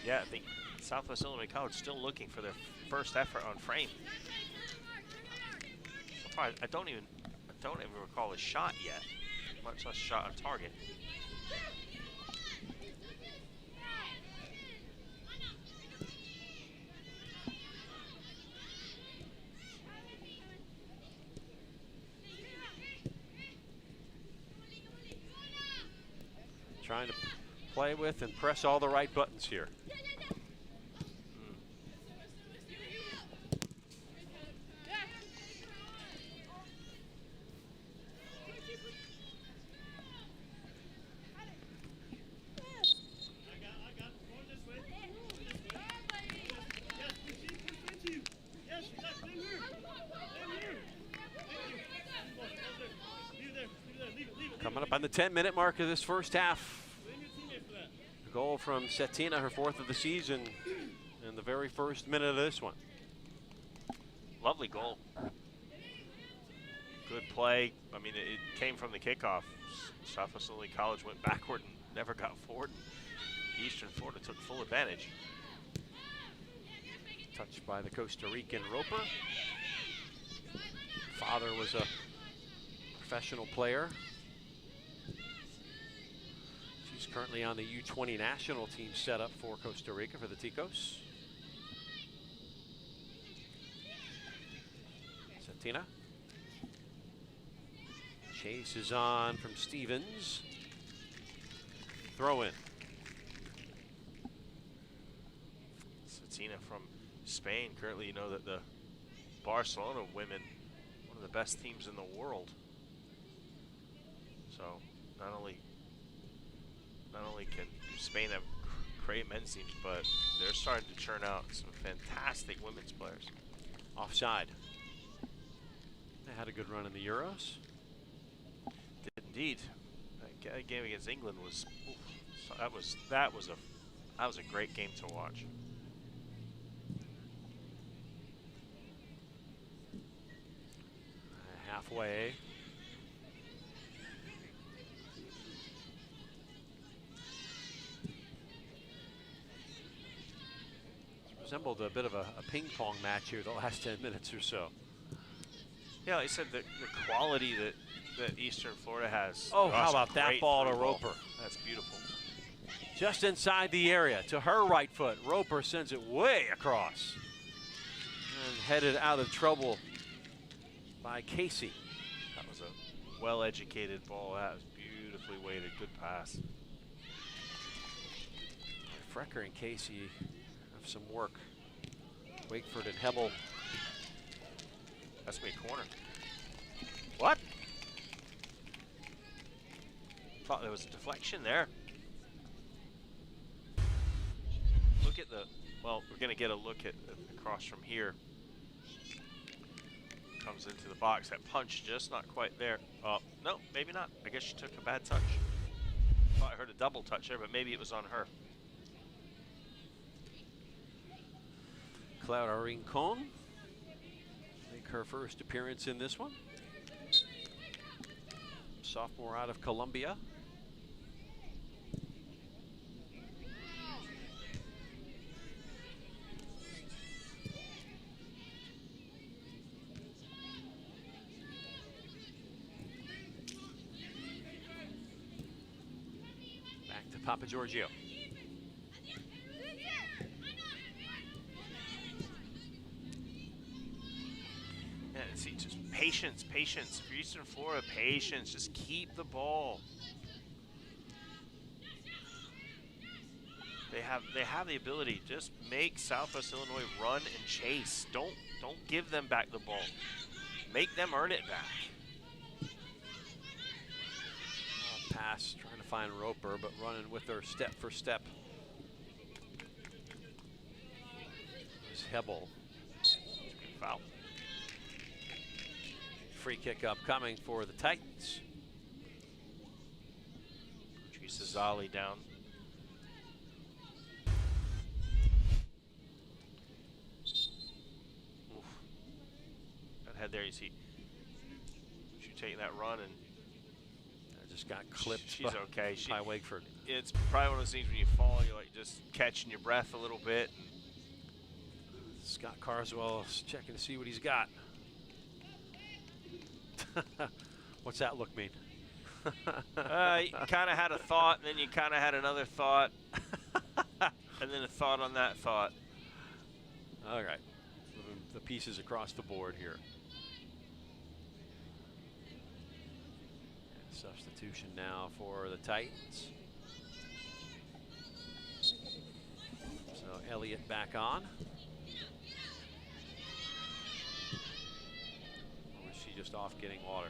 S1: Yeah, I think Southwest Illinois College still looking for their first effort on frame. Surprised, I don't even recall a shot yet, much less a shot on target.
S3: Trying to play with and press all the right buttons here. Coming up on the 10-minute mark of this first half. A goal from Cetina, her 4th of the season, in the very first minute of this one.
S1: Lovely goal. Good play. I mean, it came from the kickoff. Southwest Illinois College went backward and never got forward. Eastern Florida took full advantage.
S3: Touched by the Costa Rican Roper. Father was a professional player. She's currently on the U20 national team set up for Costa Rica for the Ticos. Cetina. Chase is on from Stevens. Throw in.
S1: Cetina from Spain. Currently, you know that the Barcelona women, one of the best teams in the world. So not only can Spain have great men's teams, but they're starting to churn out some fantastic women's players.
S3: Offside. They had a good run in the Euros.
S1: Did indeed. That game against England was that was a great game to watch.
S3: halfway. Resembled a bit of a ping pong match here the last 10 minutes or so.
S1: Yeah, like I said, the quality that Eastern Florida has.
S3: Oh, how about that ball to Roper?
S1: That's beautiful.
S3: Just inside the area to her right foot. Roper sends it way across. And headed out of trouble by Casey.
S1: That was a well-educated ball. That was beautifully weighted. Good pass.
S3: Frecker and Casey have some work. Wakeford and Hebel.
S1: That's me corner. What? Thought there was a deflection there. Look at the, well, we're going to get a look at across from here. Comes into the box. That punch just not quite there. Oh, no, maybe not. I guess she took a bad touch. Thought I heard a double touch there, but maybe it was on her.
S3: Clara Rincon make her first appearance in this one. Sophomore out of Columbia. Back to Papa Giorgio.
S1: See, just patience, patience. For Eastern Florida, patience. Just keep the ball. They have the ability. Just make Southwest Illinois run and chase. Don't give them back the ball. Make them earn it back.
S3: Pass, trying to find Roper, but running with her step for step. There's Hebel.
S1: Foul.
S3: Free kick upcoming for the Titans.
S1: Teresa Zali down. Oof. That head there, you see. She taking that run and
S3: just got clipped.
S1: She's okay.
S3: By Wakeford.
S1: It's probably one of those things when you fall, you're like just catching your breath a little bit.
S3: Scott Carswell is checking to see what he's got. What's that look mean?
S1: You kind of had a thought, and then you kind of had another thought, and then a thought on that thought.
S3: All right, moving the pieces across the board here. And substitution now for the Titans. So Elliott back on. Just off getting water.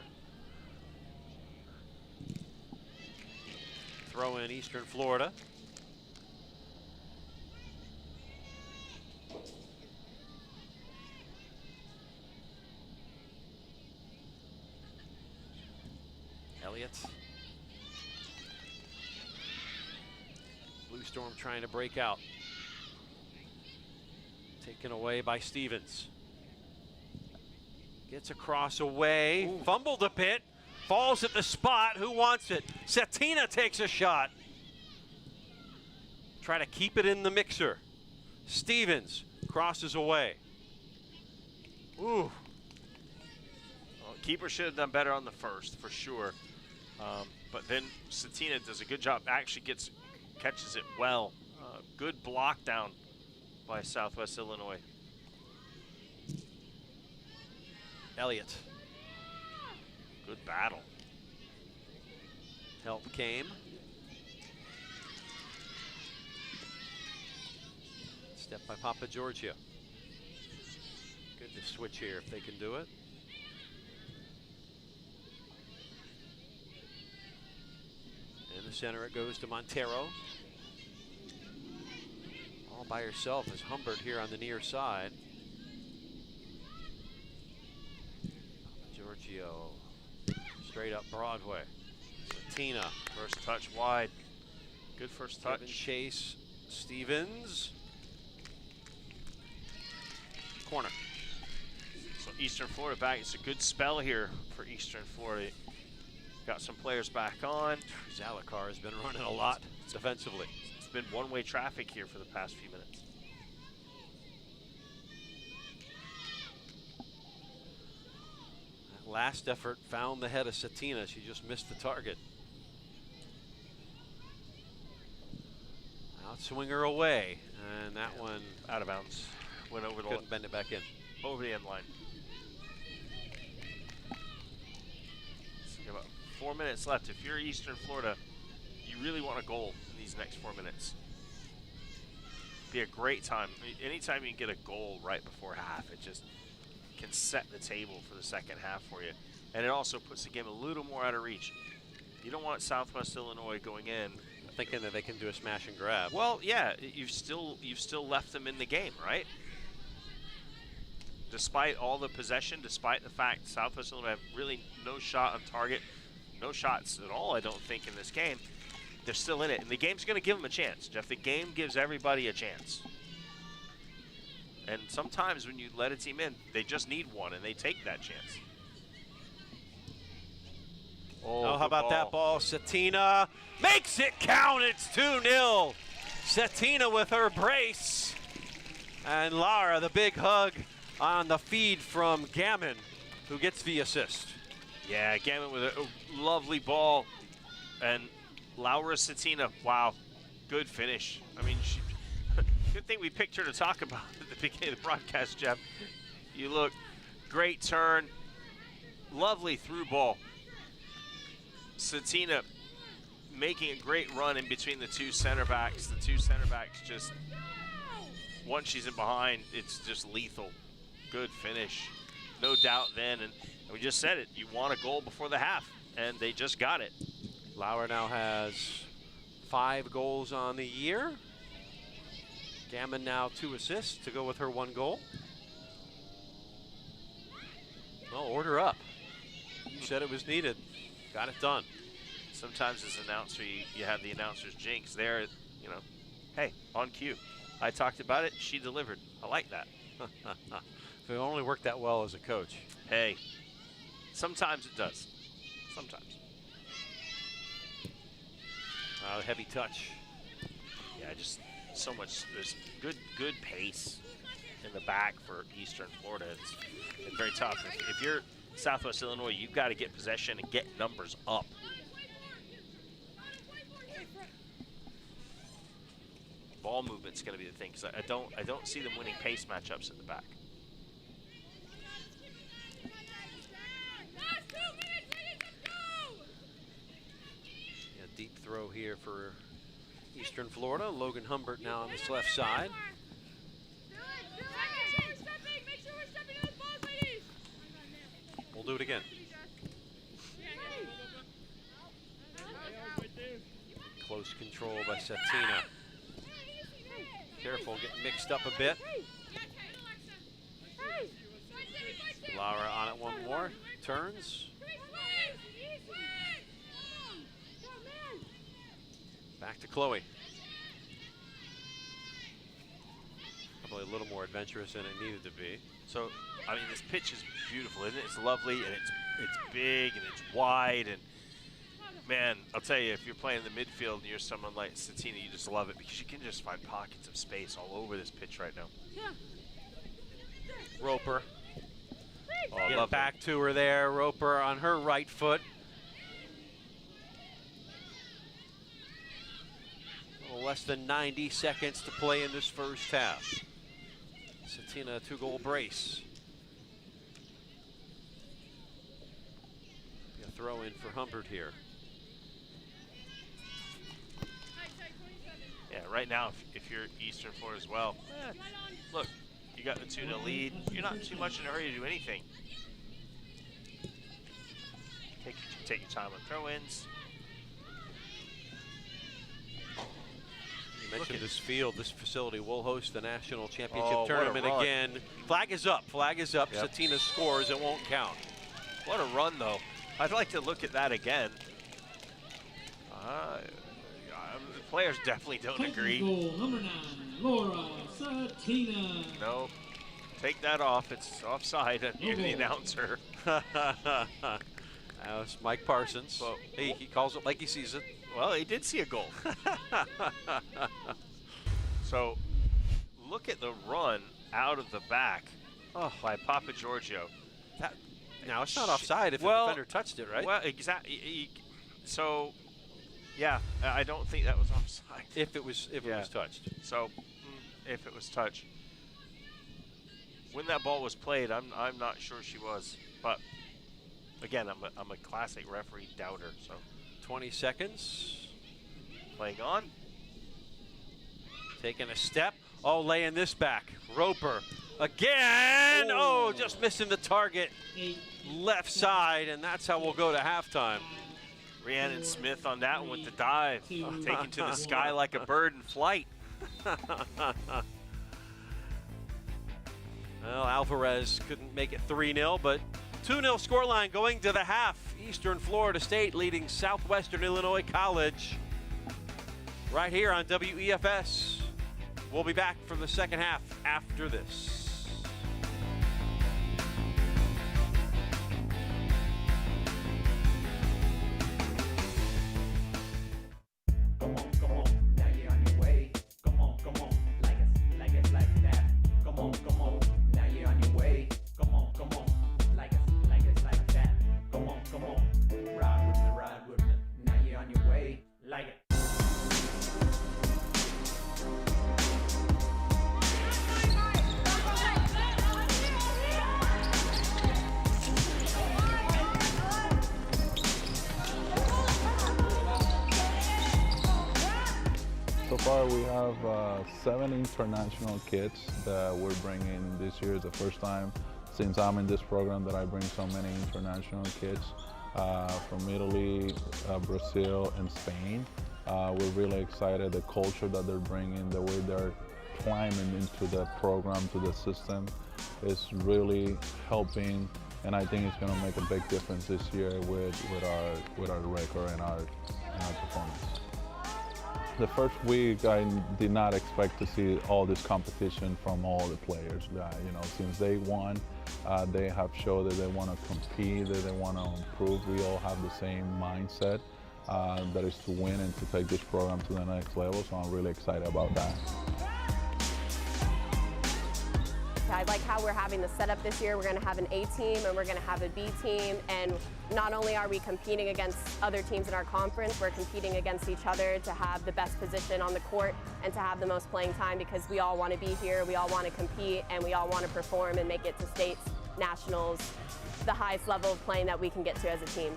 S3: Throw in Eastern Florida. Elliott. Blue Storm trying to break out. Taken away by Stevens. Gets across away, ooh. Fumbled a bit, falls at the spot. Who wants it? Cetina takes a shot. Try to keep it in the mixer. Stevens crosses away. Ooh.
S1: Well, keeper should have done better on the first, for sure. But then Cetina does a good job. Actually catches it well. Good block down by Southwest Illinois.
S3: Elliott.
S1: Good battle.
S3: Help came. Step by Papa Giorgio. Good to switch here if they can do it. In the center it goes to Montero. All by herself is Humbert here on the near side. Giorgio, straight up Broadway. Cetina.
S1: First touch wide. Good first touch.
S3: Chase, Stevens. Corner.
S1: So Eastern Florida back. It's a good spell here for for Eastern Florida. Got some players back on.
S3: Zalakar has been running a lot defensively.
S1: It's been one-way traffic here for the past few minutes.
S3: That last effort found the head of Cetina. She just missed the target. Outswinger away, and that one
S1: Out of bounds. Went over the
S3: couldn't bend it back in.
S1: over the end line. So we got about 4 minutes left. If you're Eastern Florida, you really want a goal in these next 4 minutes. Be a great time. Anytime you can get a goal right before half, it just can set the table for the second half for you. And it also puts the game a little more out of reach. You don't want Southwest Illinois going in
S3: Thinking that they can do a smash and grab.
S1: well, yeah, you've still left them in the game, right? Despite all the possession, despite the fact Southwest Illinois have really no shot on target, no shots at all, I don't think, in this game, they're still in it. And the game's going to give them a chance, Jeff. The game gives everybody a chance. And sometimes when you let a team in, they just need one, and they take that chance.
S3: Oh, how
S1: good
S3: about that ball? Cetina makes it count. It's 2-0. Cetina with her brace. And Lara, the big hug on the feed from Gammon, who gets the assist.
S1: Yeah, Gammon with a lovely ball. And Laura Cetina, wow, good finish. I mean, good thing we picked her to talk about at the beginning of the broadcast, Jeff. You look, great turn, lovely through ball. Cetina making a great run in between the two center backs. The two center backs just, once she's in behind, it's just lethal. Good finish, no doubt then. And we just said it, you want a goal before the half, and they just got it.
S3: Lauer now has 5 goals on the year. Gammon now 2 assists to go with her 1 goal. Well, order up. You said it was needed. Got it done.
S1: Sometimes as an announcer, you have the announcer's jinx there, you know, hey, on cue. I talked about it, she delivered. I like that.
S3: If it only worked that well as a coach.
S1: Hey, sometimes it does. Sometimes.
S3: Heavy touch.
S1: Yeah, just so much, there's good pace in the back for Eastern Florida. It's very tough. If you're Southwest Illinois, you've got to get possession and get numbers up. Ball movement's going to be the thing, because I don't see them winning pace matchups at the back.
S3: Yeah, deep throw here for Eastern Florida. Logan Humbert now on this left side. We'll do it again. Close control by Cetina. Careful, getting mixed up a bit. Lara on it one more. Turns. Back to Chloe. Probably a little more adventurous than it needed to be.
S1: So, I mean, this pitch is beautiful, isn't it? It's lovely, and it's big, and it's wide, and man, I'll tell you, if you're playing in the midfield and you're someone like Cetina, you just love it because you can just find pockets of space all over this pitch right now.
S3: Roper.
S1: Oh,
S3: Get
S1: love
S3: back to her there. Roper on her right foot. Less than 90 seconds to play in this first half. Cetina, 2-goal brace. Be a throw in for Humbert here.
S1: Yeah, right now, if you're Eastern Florida as well, look, you got the 2-0 lead. You're not too much in a hurry to do anything. Take your time on throw-ins.
S3: You mentioned this field, this facility will host the national championship
S1: what a
S3: tournament
S1: run.
S3: again. Flag is up, flag is up.
S1: Yep.
S3: Cetina scores, it won't count.
S1: What a run, though. I'd like to look at that again. The players definitely don't agree.
S7: Goal number 9, Laura Cetina.
S1: No, take that off. It's offside. You're the announcer.
S3: That was Mike Parsons.
S1: Well,
S3: He calls it like he sees it.
S1: Well, he did see a goal. So, look at the run out of the back by Papa Giorgio.
S3: Now, it's not offside if the defender touched it, right?
S1: Well, exactly. So, yeah, I don't think that was offside.
S3: If it was touched.
S1: So, if it was touched. When that ball was played, I'm not sure she was. But, again, I'm a classic referee doubter. So
S3: 20 seconds.
S1: Playing on.
S3: Taking a step. Oh, laying this back. Roper again. Oh, just missing the target. Left side, and that's how we'll go to halftime.
S1: Rhiannon Smith on that one with the dive. Taken to the sky like a bird in flight.
S3: Well, Alvarez couldn't make it 3-0, but 2-0 scoreline going to the half. Eastern Florida State leading Southwestern Illinois College. Right here on WEFS. We'll be back for the second half after this.
S8: So far we have 7 international kids that we're bringing this year. It's the first time since I'm in this program that I bring so many international kids from Italy, Brazil, and Spain. We're really excited. The culture that they're bringing, the way they're climbing into the program, to the system, is really helping, and I think it's going to make a big difference this year with our record and our performance. The first week, I did not expect to see all this competition from all the players. Since day one, they have showed that they want to compete, that they want to improve. We all have the same mindset, that is to win and to take this program to the next level. So I'm really excited about that.
S9: I like how we're having the setup this year. We're going to have an A team and we're going to have a B team. And not only are we competing against other teams in our conference, we're competing against each other to have the best position on the court and to have the most playing time, because we all want to be here, we all want to compete, and we all want to perform and make it to states, nationals, the highest level of playing that we can get to as a team.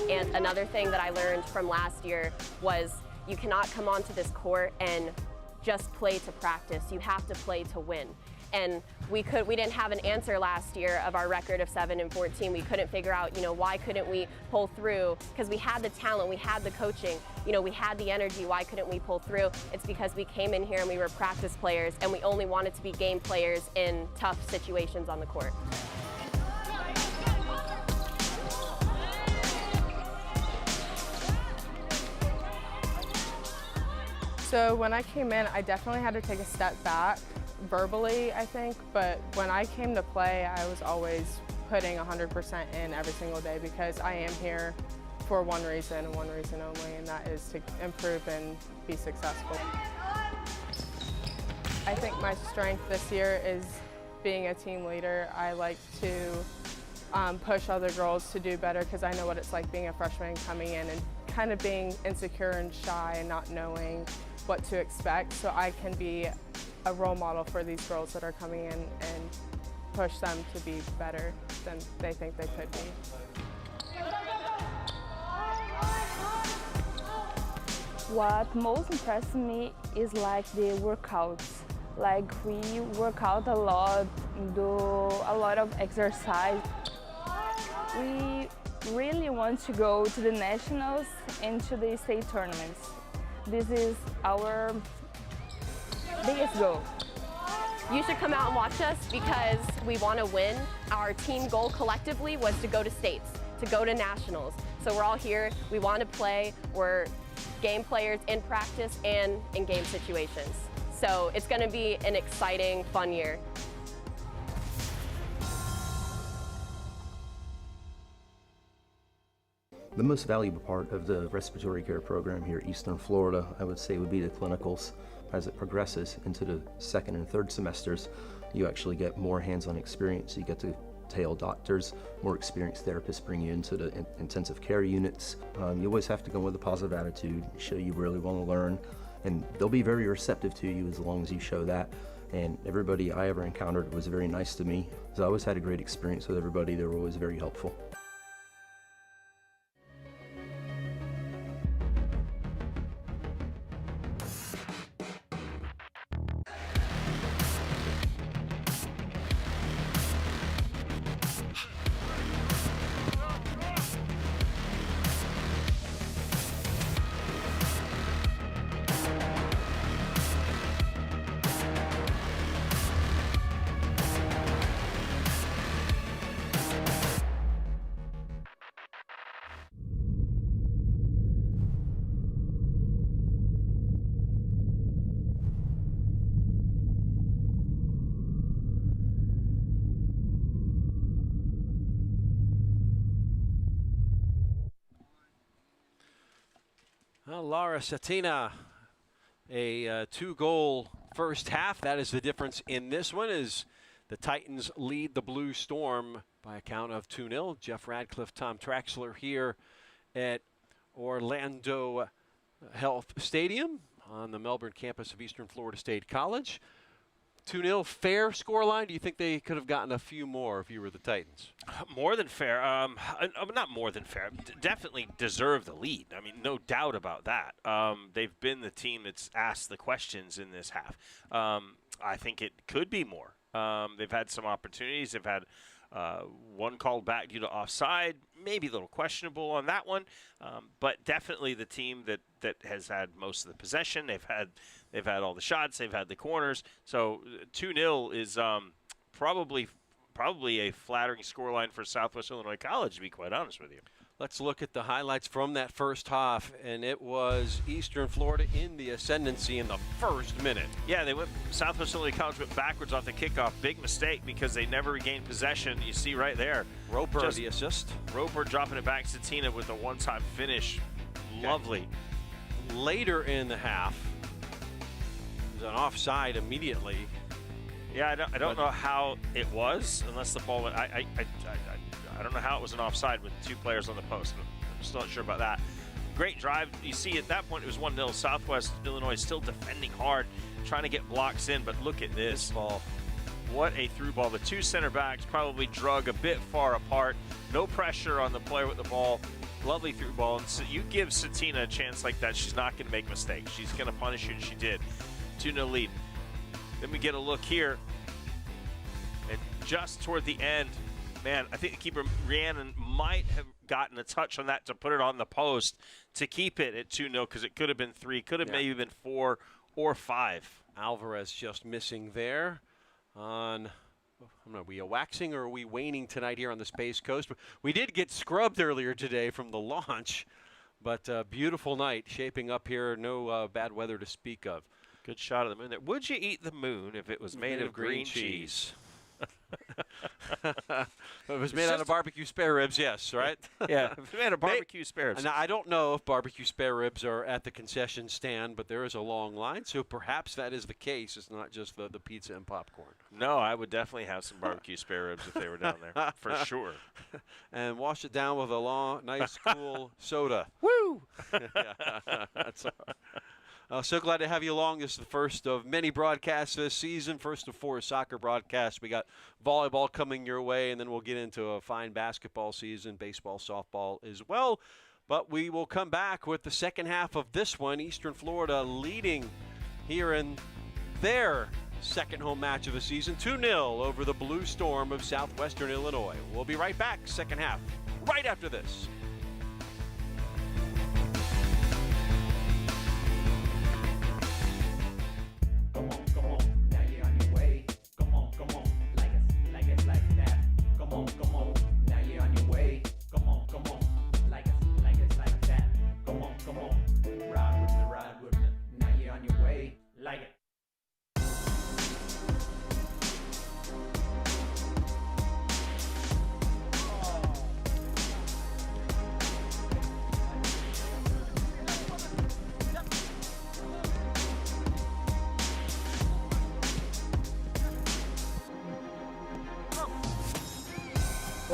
S9: And another thing that I learned from last year was you cannot come onto this court and just play to practice. You have to play to win. And we didn't have an answer last year of our record of 7-14. We couldn't figure out, why couldn't we pull through? Because we had the talent, we had the coaching, we had the energy. Why couldn't we pull through? It's because we came in here and we were practice players, and we only wanted to be game players in tough situations on the court.
S5: So when I came in, I definitely had to take a step back, verbally, I think, but when I came to play, I was always putting 100% in every single day, because I am here for one reason and one reason only, and that is to improve and be successful. I think my strength this year is being a team leader. I like to push other girls to do better, because I know what it's like being a freshman coming in and kind of being insecure and shy and not knowing what to expect, so I can be a role model for these girls that are coming in and push them to be better than they think they could be.
S10: What most impressed me is like the workouts. Like we work out a lot, do a lot of exercise. We really want to go to the nationals and to the state tournaments. This is our biggest goal.
S9: You should come out and watch us, because we want to win. Our team goal collectively was to go to states, to go to nationals. So we're all here, we want to play, we're game players in practice and in game situations. So it's going to be an exciting, fun year.
S11: The most valuable part of the respiratory care program here at Eastern Florida, I would say, would be the clinicals. As it progresses into the second and third semesters, you actually get more hands-on experience. You get to tail doctors, more experienced therapists bring you into the intensive care units. You always have to go with a positive attitude, show you really want to learn, and they'll be very receptive to you as long as you show that. And everybody I ever encountered was very nice to me. So I always had a great experience with everybody. They were always very helpful.
S3: Well, Laura Cetina, a 2-goal first half. That is the difference in this one, as the Titans lead the Blue Storm by a count of 2-0. Jeff Radcliffe, Tom Traxler here at Orlando Health Stadium on the Melbourne campus of Eastern Florida State College. 2-0, fair scoreline. Do you think they could have gotten a few more if you were the Titans?
S1: More than fair. Not more than fair. Definitely deserve the lead. I mean, no doubt about that. They've been the team that's asked the questions in this half. I think it could be more. They've had some opportunities. They've had one called back due to offside, maybe a little questionable on that one, but definitely the team that has had most of the possession. They've had all the shots. They've had the corners. So 2-0 is probably a flattering scoreline for Southwestern Illinois College, to be quite honest with you.
S3: Let's look at the highlights from that first half, and it was Eastern Florida in the ascendancy in the first minute.
S1: Yeah, Southwestern Illinois College went backwards off the kickoff. Big mistake because they never regained possession. You see right there.
S3: Roper, the assist.
S1: Roper dropping it back to Cetina with a one-time finish. Lovely.
S3: Later in the half, it was an offside immediately.
S1: Yeah, I don't know how it was, unless the ball went. I don't know how it was an offside with 2 players on the post. I'm still not sure about that. Great drive. You see, at that point, it was 1-0. Southwest Illinois still defending hard, trying to get blocks in, but look at this ball. What a through ball. The 2 center backs probably drug a bit far apart. No pressure on the player with the ball. Lovely through ball. And so you give Cetina a chance like that, she's not going to make mistakes. She's going to punish you, and she did. 2-0 lead. Then we get a look here. And just toward the end, man, I think the keeper, Rhiannon, might have gotten a touch on that to put it on the post to keep it at 2-0, because it could have been 3, could have maybe been 4 or 5.
S3: Alvarez just missing there on, are we waxing or are we waning tonight here on the Space Coast? We did get scrubbed earlier today from the launch, but beautiful night shaping up here. No bad weather to speak of.
S1: Good shot of the moon there. Would you eat the moon if it was made of green cheese?
S3: It was made out of barbecue spare ribs, yes, right?
S1: Yeah, if it made of barbecue spare ribs.
S3: Now, I don't know if barbecue spare ribs are at the concession stand, but there is a long line, so perhaps that is the case. It's not just the pizza and popcorn.
S1: No, I would definitely have some barbecue spare ribs if they were down there, for sure.
S3: And wash it down with a long, nice, cool soda.
S1: Woo!
S3: Yeah, that's all right. So glad to have you along. This is the first of many broadcasts this season, first of 4 soccer broadcasts. We got volleyball coming your way, and then we'll get into a fine basketball season, baseball, softball as well. But we will come back with the second half of this one. Eastern Florida leading here in their second home match of the season, 2-0 over the Blue Storm of Southwestern Illinois. We'll be right back, second half, right after this.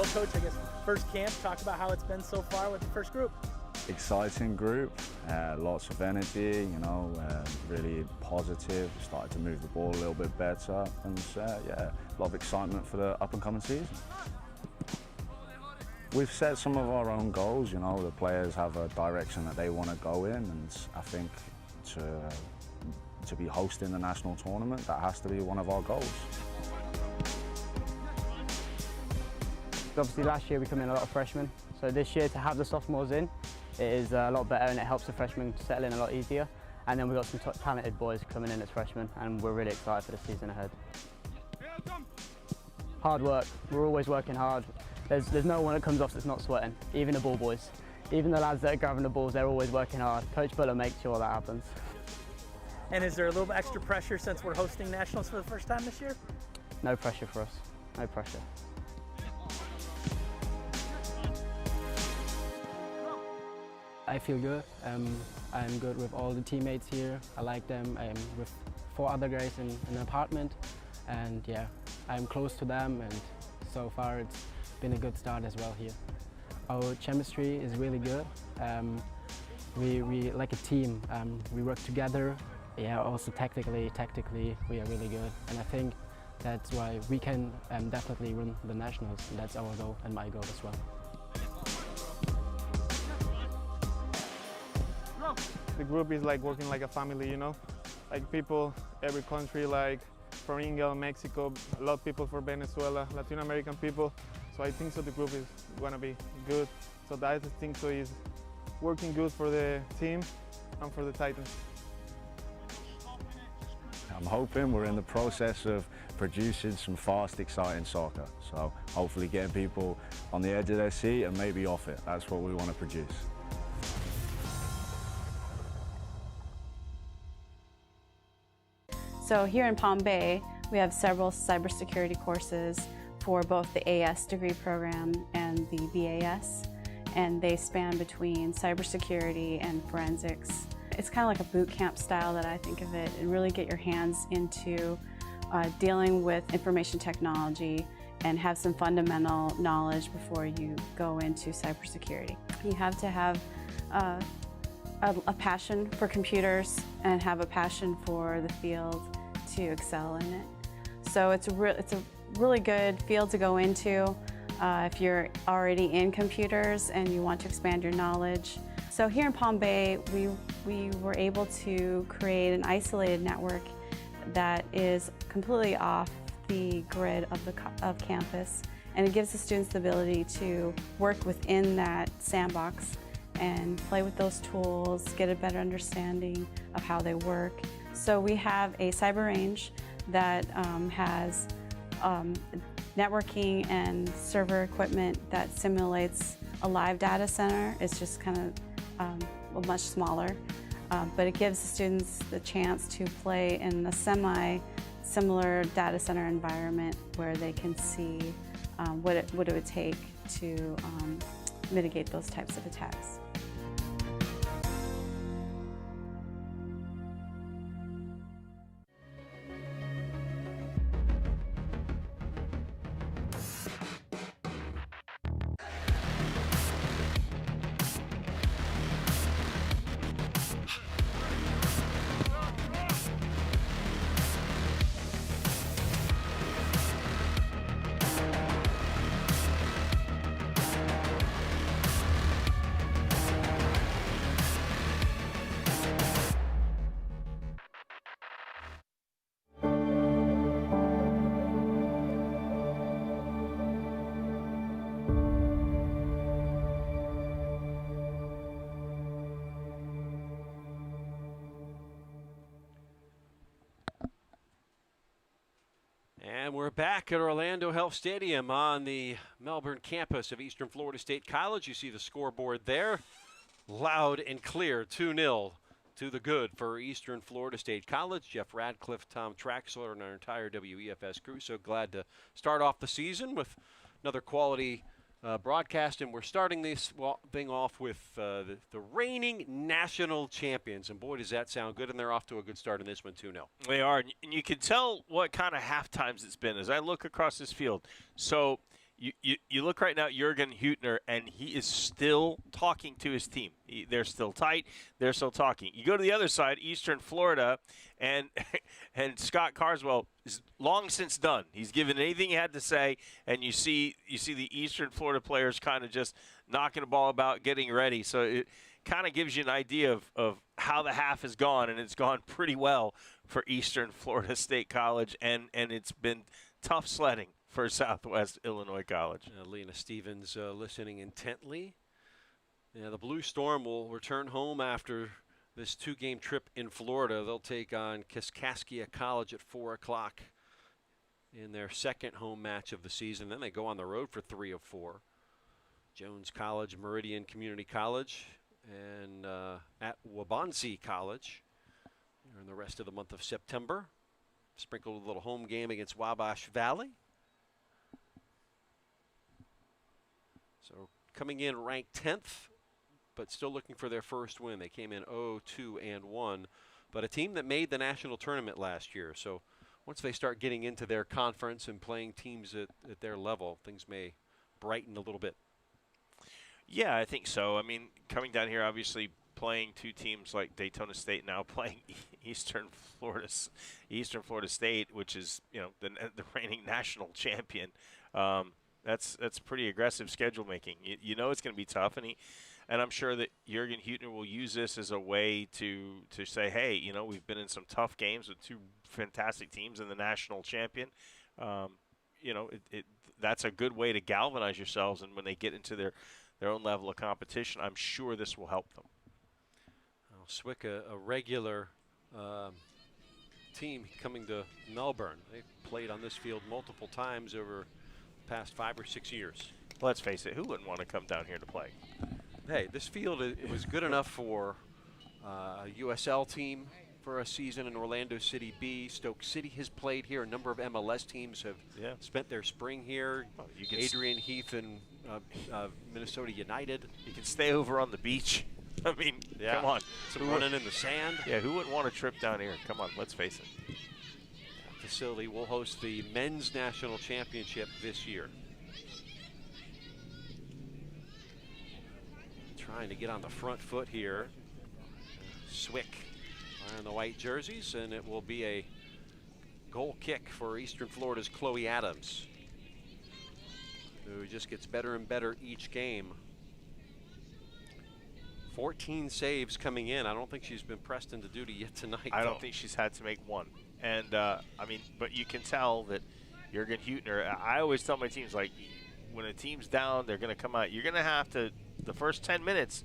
S6: Well, Coach, I guess first camp, talk about how it's been so far with the first group.
S12: Exciting group, lots of energy, you know, really positive, started to move the ball a little bit better, and yeah, a lot of excitement for the up-and-coming season. We've set some of our own goals, you know, the players have a direction that they want to go in, and I think to be hosting the national tournament, that has to be one of our goals.
S13: Obviously last year we come in a lot of freshmen, so this year to have the sophomores in, it is a lot better and it helps the freshmen settle in a lot easier. And then we've got some talented boys coming in as freshmen and we're really excited for the season ahead. Hard work, we're always working hard. There's no one that comes off that's not sweating, even the ball boys. Even the lads that are grabbing the balls, they're always working hard. Coach Buller makes sure that happens.
S6: And is there a little bit extra pressure since we're hosting nationals for the first time this year?
S13: No pressure for us, no pressure.
S14: I feel good. I'm good with all the teammates here. I like them. I'm with 4 other guys in an apartment, and yeah, I'm close to them, and so far it's been a good start as well here. Our chemistry is really good. We like a team. We work together. Yeah, also tactically we are really good, and I think that's why we can definitely win the nationals, and that's our goal and my goal as well.
S15: The group is like working like a family, you know? Like people, every country, like from England, Mexico, a lot of people from Venezuela, Latin American people. So I think so the group is gonna be good. So that I think so is working good for the team and for the Titans.
S12: I'm hoping we're in the process of producing some fast, exciting soccer. So hopefully getting people on the edge of their seat and maybe off it. That's what we want to produce.
S16: So here in Palm Bay, we have several cybersecurity courses for both the AS degree program and the BAS, and they span between cybersecurity and forensics. It's kind of like a boot camp style that I think of it, and really get your hands into dealing with information technology and have some fundamental knowledge before you go into cybersecurity. You have to have a passion for computers and have a passion for the field to excel in it. So it's a really good field to go into if you're already in computers and you want to expand your knowledge. So here in Palm Bay, we were able to create an isolated network that is completely off the grid of campus, and it gives the students the ability to work within that sandbox and play with those tools, get a better understanding of how they work. So we have a cyber range that has networking and server equipment that simulates a live data center. It's just kind of much smaller, but it gives the students the chance to play in a semi-similar data center environment where they can see what it would take to mitigate those types of attacks.
S2: And we're back at Orlando Health Stadium on the Melbourne campus of Eastern Florida State College. You see the scoreboard there. Loud and clear, 2-0 to the good for Eastern Florida State College. Jeff Radcliffe, Tom Traxler, and our entire WEFS crew. So glad to start off the season with another quality broadcast, and we're starting this thing off with the reigning national champions, and boy does that sound good, and they're off to a good start in this one 2-0.
S1: They are, and you can tell what kind of half times it's been as I look across this field. So You look right now at Jürgen Hüttner, and he is still talking to his team. They're still tight. They're still talking. You go to the other side, Eastern Florida, and and Scott Carswell is long since done. He's given anything he had to say, and you see the Eastern Florida players kind of just knocking the ball about, getting ready. So it kind of gives you an idea of how the half has gone, and it's gone pretty well for Eastern Florida State College, and it's been tough sledding for Southwest Illinois College.
S3: Lena Stevens listening intently. Yeah, the Blue Storm will return home after this 2-game trip in Florida. They'll take on Kaskaskia College at 4 o'clock in their second home match of the season. Then they go on the road for 3 of 4. Jones College, Meridian Community College, and at Waubonsee College during the rest of the month of September. Sprinkled a little home game against Wabash Valley. So coming in ranked 10th, but still looking for their first win. They came in 0-2-1, but a team that made the national tournament last year. So once they start getting into their conference and playing teams at their level, things may brighten a little bit.
S1: Yeah, I think so. I mean, coming down here, obviously playing two teams like Daytona State, now playing Eastern Florida State, which is, you know, the reigning national champion. That's pretty aggressive schedule making. You know it's going to be tough, and I'm sure that Jürgen Hüttner will use this as a way to say, hey, you know, we've been in some tough games with two fantastic teams and the national champion. You know, that's a good way to galvanize yourselves, and when they get into their own level of competition, I'm sure this will help them.
S3: Well, SWIC, a regular team coming to Melbourne. They've played on this field multiple times over past 5 or 6 years.
S1: Let's face it, who wouldn't want to come down here to play?
S3: Hey, this field it was good enough for a USL team for a season in Orlando City B. Stoke City has played here. A number of MLS teams have spent their spring here.
S1: Well,
S3: Adrian Heath and Minnesota United.
S1: You can stay over on the beach. I mean, come on.
S3: Some running in the sand.
S1: Yeah, who wouldn't want a trip down here? Come on, let's face it.
S3: That facility will host the men's national championship this year. Trying to get on the front foot here. SWIC wearing the white jerseys, and it will be a goal kick for Eastern Florida's Chloe Adams, who just gets better and better each game. 14 saves coming in. I don't think she's been pressed into duty yet tonight.
S1: I don't think she's had to make one. And, I mean, but you can tell that Jürgen Hüttner, I always tell my teams, like, when a team's down, they're going to come out. You're going to have to, the first 10 minutes,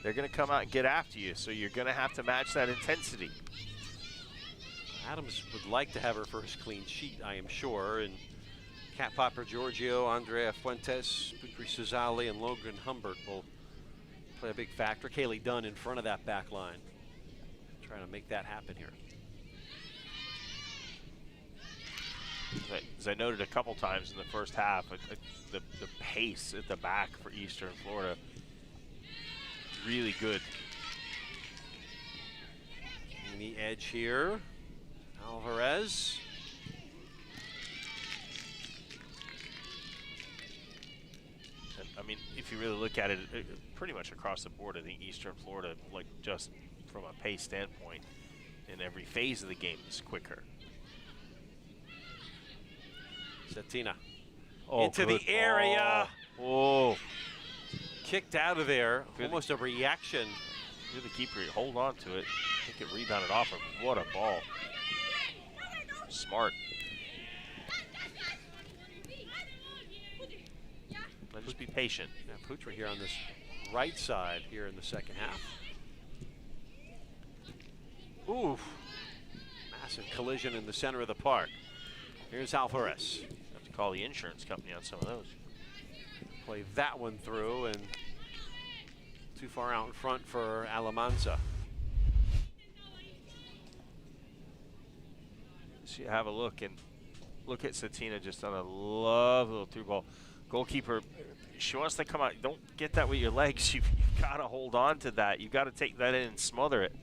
S1: they're going to come out and get after you. So you're going to have to match that intensity.
S3: Adams would like to have her first clean sheet, I am sure. And Cat Popper Giorgio, Andrea Fuentes, Putri Suzali, and Logan Humbert will play a big factor. Kaylee Dunn in front of that back line, trying to make that happen here.
S1: As I noted a couple times in the first half, the pace at the back for Eastern Florida, really good.
S3: In the edge here, Alvarez.
S1: And, I mean, if you really look at it, pretty much across the board, I think Eastern Florida, like just from a pace standpoint, in every phase of the game is quicker.
S3: Cetina
S1: into
S3: the area.
S1: Oh.
S3: Kicked out of there. Almost a reaction.
S1: You're the keeper. Hold on to it. I think it rebounded off him. What a ball. Smart. Let's just be patient.
S3: Yeah, Putra here on this right side here in the second half. Ooh. Massive collision in the center of the park. Here's Alvarez.
S1: Have to call the insurance company on some of those.
S3: Play that one through, and too far out in front for Alamanza.
S1: So you have a look, and look at Cetina just on a lovely little through ball. Goalkeeper, she wants to come out. Don't get that with your legs. You've got to hold on to that. You've got to take that in and smother it.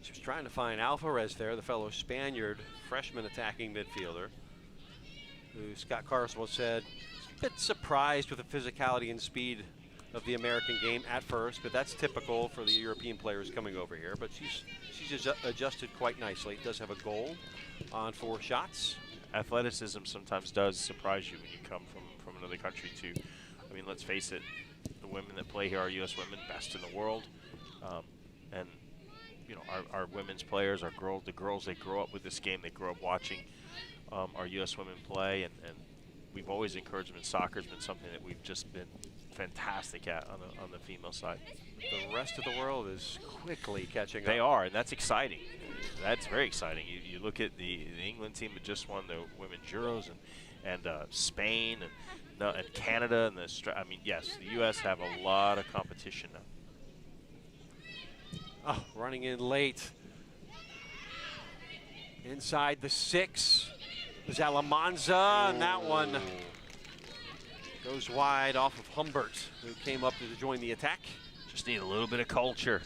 S3: She was trying to find Alvarez there, the fellow Spaniard, freshman attacking midfielder, who Scott Carswell said bit surprised with the physicality and speed of the American game at first, but that's typical for the European players coming over here. But she's adjusted quite nicely. Does have a goal on 4 shots.
S1: Athleticism sometimes does surprise you when you come from another country too. I mean, let's face it, the women that play here are U.S. women, best in the world, and you know our women's players, the girls, they grow up with this game, they grow up watching our U.S. women play, and we've always encouraged them. And soccer's been something that we've just been fantastic at on the female side.
S3: The rest of the world is quickly catching up.
S1: They are, and that's exciting. That's very exciting. You look at the England team that just won the Women's Euros, and Spain, and Canada, and I mean, yes, the U.S. have a lot of competition now.
S3: Oh, running in late. Inside the 6 is Alamanza, and that one goes wide off of Humbert, who came up to join the attack.
S1: Just need a little bit of culture.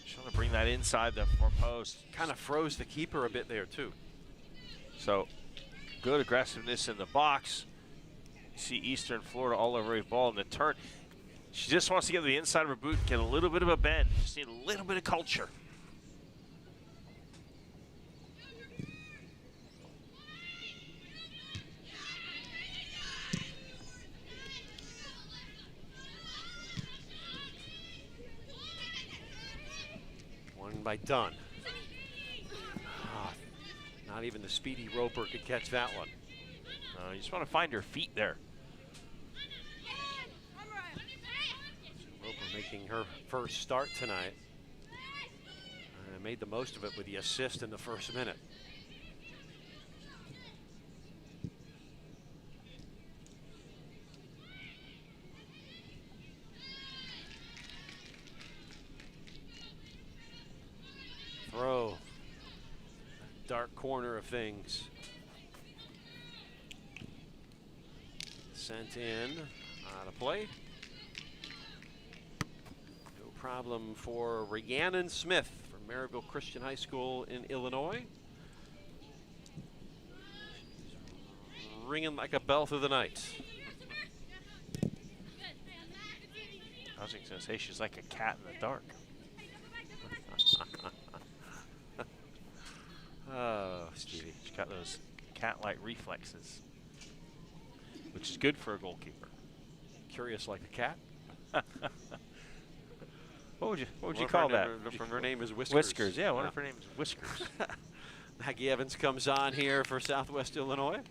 S1: Just want to bring that inside the 4 post.
S3: Kind of froze the keeper a bit there, too.
S1: So, good aggressiveness in the box. You see Eastern Florida all over a ball in the turn. She just wants to get to the inside of her boot, get a little bit of a bend. Just need a little bit of culture.
S3: By Dunn. Not even the speedy Roper could catch that one.
S1: You just want to find your feet there.
S3: Roper making her first start tonight. Made the most of it with the assist in the first minute. Throw. Dark corner of things. Sent in. Out of play. No problem for Rhiannon Smith from Maryville Christian High School in Illinois. Ringing like a bell through the night.
S1: I was going to say she's like a cat in the dark.
S3: Oh, Stevie.
S1: She's got those cat-like reflexes, which is good for a goalkeeper.
S3: Curious like a cat?
S1: What would you call that?
S3: Her name is Whiskers.
S1: Whiskers, yeah. What if her name is Whiskers?
S3: Maggie Evans comes on here for Southwest Illinois.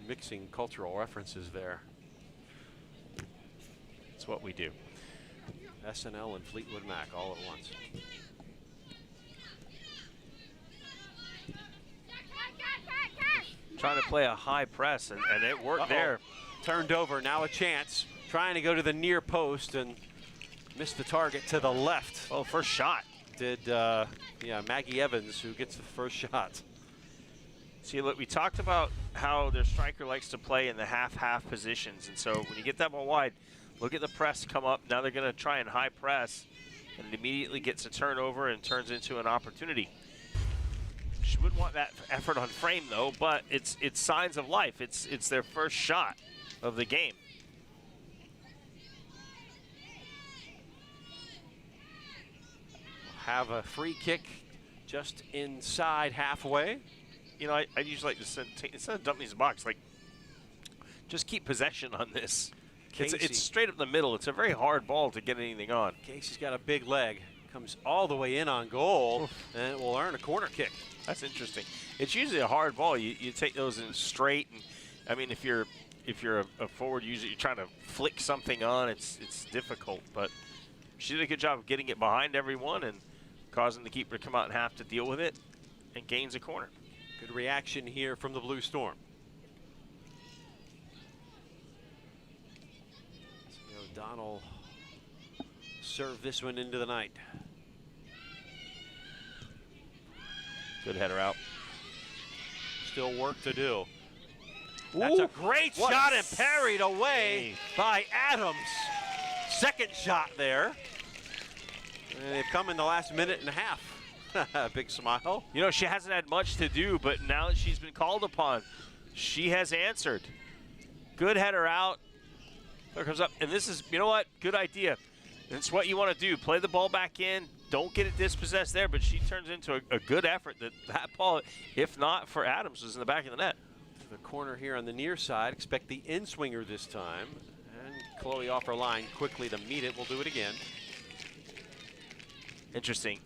S3: Mixing cultural references there.
S1: That's what we do.
S3: SNL and Fleetwood Mac all at once.
S1: Trying to play a high press, and it worked there.
S3: Turned over, now a chance. Trying to go to the near post and missed the target to the left.
S1: Oh, first shot.
S3: Did, Maggie Evans, who gets the first shot.
S1: See, look, we talked about how their striker likes to play in the half-half positions, and so when you get that ball wide, look at the press come up. Now they're going to try and high press, and it immediately gets a turnover and turns into an opportunity. She wouldn't want that effort on frame, though, but it's signs of life. It's their first shot of the game.
S3: Have a free kick just inside halfway.
S1: You know, I usually like to instead of dumping these in the box, like, just keep possession on this. It's straight up the middle. It's a very hard ball to get anything on.
S3: Casey's got a big leg. Comes all the way in on goal, and it will earn a corner kick.
S1: That's interesting. It's usually a hard ball. You take those in straight, and I mean, if you're a forward user, you're trying to flick something on. It's difficult, but she did a good job of getting it behind everyone and causing the keeper to come out and have to deal with it, and gains a corner.
S3: Good reaction here from the Blue Storm. O'Donnell serve this one into the night.
S1: Good header out.
S3: Still work to do. That's a great shot and parried away by Adams. Second shot there. And they've come in the last minute and a half. Big smile.
S1: You know, she hasn't had much to do, but now that she's been called upon, she has answered. Good header out. There comes up, and this is, you know what, good idea. It's what you want to do. Play the ball back in. Don't get it dispossessed there, but she turns into a good effort. That ball, if not for Adams, was in the back of the net.
S3: The corner here on the near side. Expect the in-swinger this time. And Chloe off her line quickly to meet it. We'll do it again.
S1: Interesting.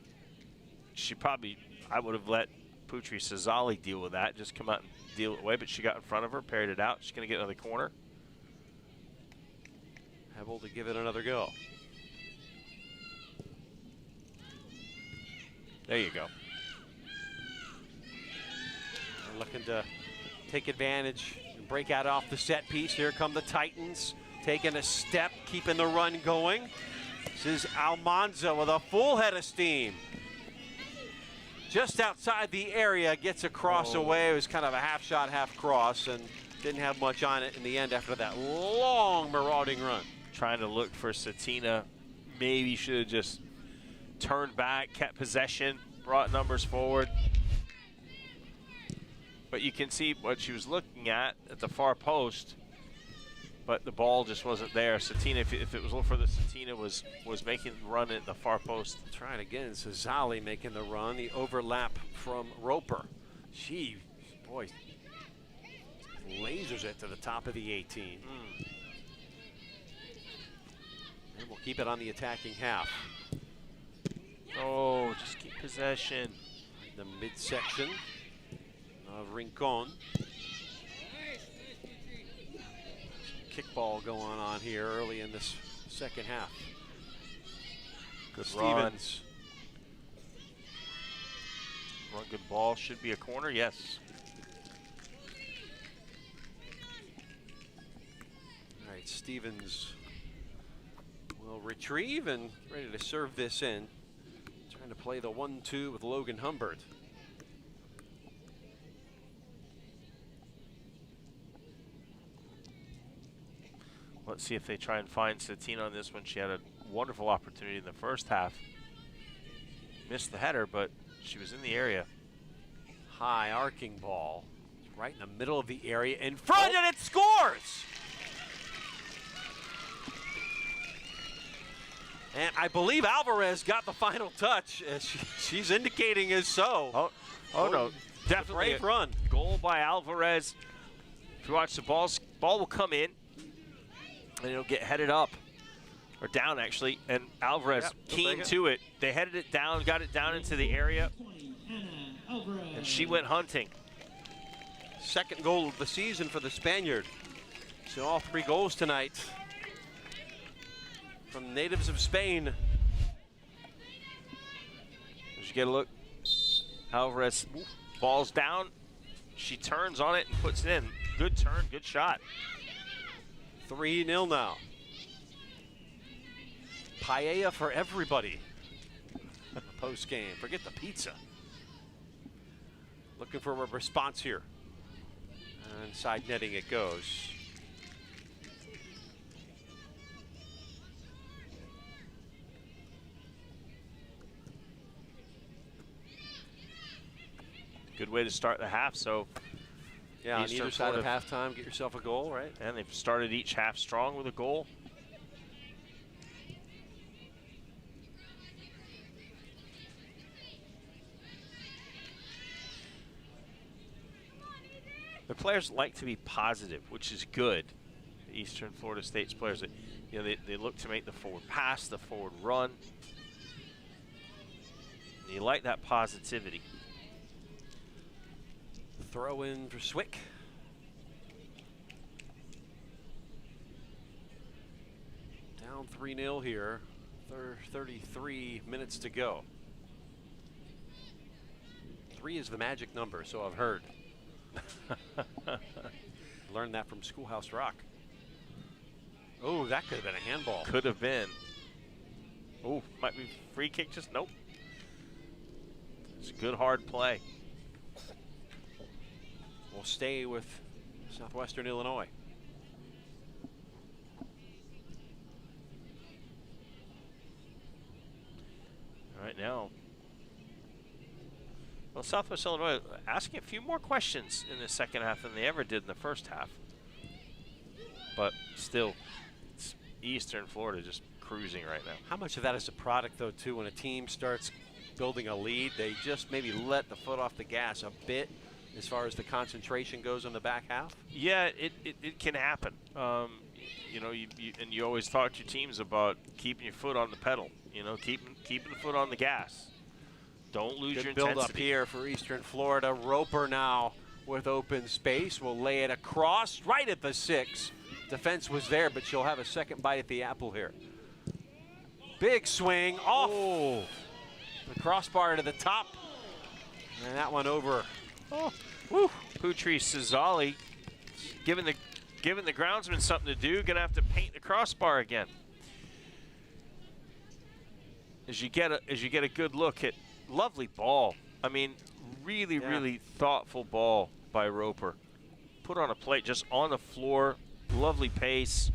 S1: She probably, I would have let Putri Sazali deal with that, just come out and deal it away, but she got in front of her, parried it out. She's going to get another corner.
S3: Able to give it another go.
S1: There you go.
S3: They're looking to take advantage and break out off the set piece. Here come the Titans, taking a step, keeping the run going. This is Almanza with a full head of steam. Just outside the area, gets a cross away. It was kind of a half shot, half cross, and didn't have much on it in the end after that long marauding run.
S1: Trying to look for Cetina. Maybe should have just turned back, kept possession, brought numbers forward. But you can see what she was looking at the far post, but the ball just wasn't there. Cetina, if it was a little further, Cetina was making the run at the far post.
S3: Trying again, Sazali making the run, the overlap from Roper. She, boy, lasers it to the top of the 18. And we'll keep it on the attacking half.
S1: Oh, just keep possession.
S3: The midsection of Rincon. Kickball going on here early in this second half.
S1: Good
S3: Stevens.
S1: Run, good ball. Should be a corner, yes.
S3: All right, Stevens will retrieve and ready to serve this in. Trying to play the 1-2 with Logan Humbert.
S1: Let's see if they try and find Cetina on this one. She had a wonderful opportunity in the first half. Missed the header, but she was in the area.
S3: High arcing ball. Right in the middle of the area. In front, and it scores! And I believe Alvarez got the final touch. She's indicating as so.
S1: Oh no, definitely
S3: brave run.
S1: Goal by Alvarez. If you watch the ball will come in, and it'll get headed up, or down actually, and Alvarez keen to it. They headed it down, got it down into the area, and she went hunting.
S3: Second goal of the season for the Spaniard. So all 3 goals tonight from natives of Spain.
S1: As you get a look, Alvarez balls down. She turns on it and puts it in. Good turn, good shot.
S3: 3-0 now. Paella for everybody. Post game. Forget the pizza. Looking for a response here. And side netting it goes.
S1: Good way to start the half. So
S3: yeah, on either side of halftime, get yourself a goal, right?
S1: And they've started each half strong with a goal. The players like to be positive, which is good. The Eastern Florida State's players, you know, they look to make the forward pass, the forward run. And you like that positivity.
S3: Throw in for SWIC. Down 3-0 here. 33 minutes to go. 3 is the magic number, so I've heard. Learned that from Schoolhouse Rock. Oh, that could have been a handball.
S1: Could have been. Oh, might be free kick, just nope. It's a good hard play.
S3: We'll stay with Southwestern Illinois.
S1: All right, now Well, Southwest Illinois asking a few more questions in the second half than they ever did in the first half. But still, it's Eastern Florida just cruising right now.
S3: How much of that is a product, though, too, when a team starts building a lead, they just maybe let the foot off the gas a bit as far as the concentration goes in the back half?
S1: Yeah, it can happen. You know, you always talk to your teams about keeping your foot on the pedal. You know, keeping the foot on the gas. Don't lose your intensity.
S3: Build up here for Eastern Florida. Roper now with open space will lay it across right at the 6. Defense was there, but she'll have a second bite at the apple here. Big swing off the crossbar to the top, and that one over.
S1: Oh, woo! Putri Cizali giving the groundsman something to do. Gonna have to paint the crossbar again. As you get a good look at lovely ball. I mean, really thoughtful ball by Roper. Put on a plate, just on the floor. Lovely pace.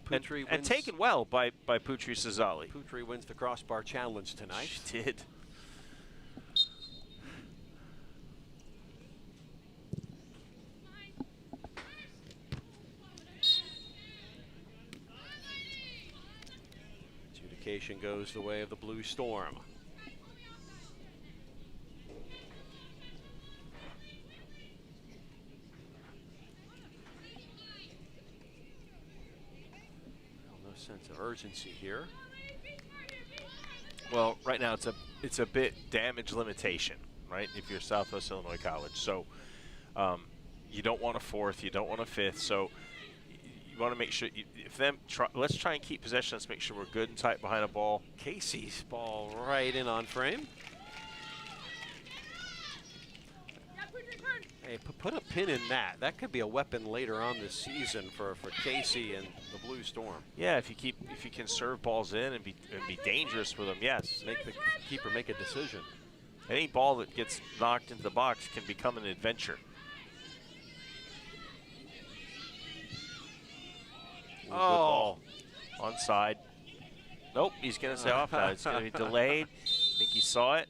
S1: And taken well by Putri Cizali.
S3: Putri wins the crossbar challenge tonight.
S1: She did.
S3: Adjudication goes the way of the Blue Storm. Sense of urgency here.
S1: Well, right now it's a bit damage limitation, right? If you're Southwest Illinois College, so you don't want a 4th, you don't want a 5th, so you want to make sure. Let's try and keep possession. Let's make sure we're good and tight behind a ball.
S3: Casey's ball right in on frame. Hey, put a pin in that. That could be a weapon later on this season for Casey and the Blue Storm.
S1: Yeah, if you can serve balls in and be dangerous with them, yes.
S3: Make the keeper make a decision.
S1: Any ball that gets knocked into the box can become an adventure. Ooh,
S3: oh,
S1: onside. Nope, he's gonna say off now. It's gonna be delayed. I think he saw it.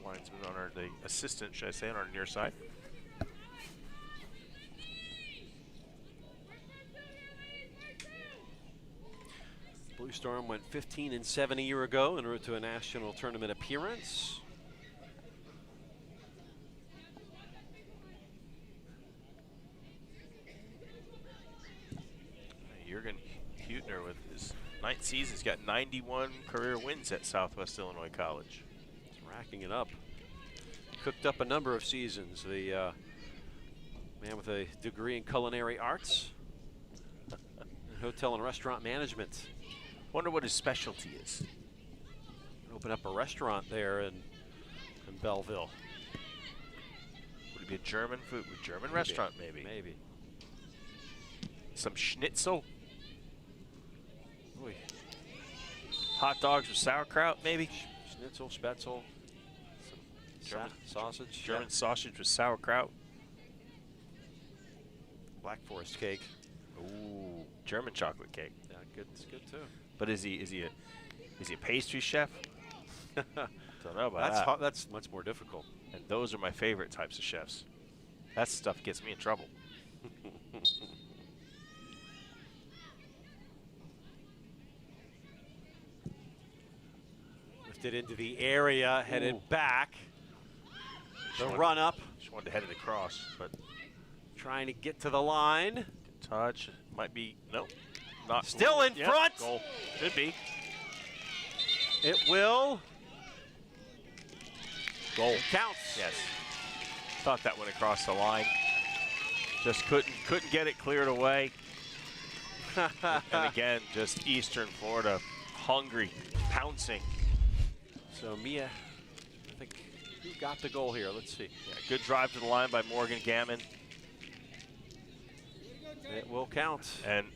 S1: Linesman on the assistant, should I say, on our near side.
S3: Blue Storm went 15-7 a year ago en route to a national tournament appearance.
S1: Jürgen Hutner with his 9th season, he's got 91 career wins at Southwest Illinois College.
S3: Racking it up. Cooked up a number of seasons. The man with a degree in culinary arts, hotel and restaurant management.
S1: Wonder what his specialty is.
S3: Open up a restaurant there in Belleville.
S1: Would it be a German food, German restaurant maybe?
S3: Maybe.
S1: Some schnitzel.
S3: Oy.
S1: Hot dogs with sauerkraut maybe?
S3: Schnitzel, spätzle. German sausage.
S1: German sausage with sauerkraut.
S3: Black Forest cake.
S1: Ooh, German chocolate cake.
S3: Yeah, good. It's good too.
S1: But is he a pastry chef? Don't know about
S3: that.
S1: that.
S3: That's much more difficult.
S1: And those are my favorite types of chefs. That stuff gets me in trouble.
S3: Lifted into the area, headed back. The run up.
S1: Just wanted to head it across, but
S3: trying to get to the line.
S1: Good touch. Might be, nope. Not
S3: still in front.
S1: Goal. Should be.
S3: It will.
S1: Goal.
S3: It counts.
S1: Yes. Thought that went across the line. Just couldn't get it cleared away. And again, just Eastern Florida, hungry, pouncing.
S3: So Mia, I think, who got the goal here? Let's see.
S1: Yeah, good drive to the line by Morgan Gammon.
S3: It will count.
S1: And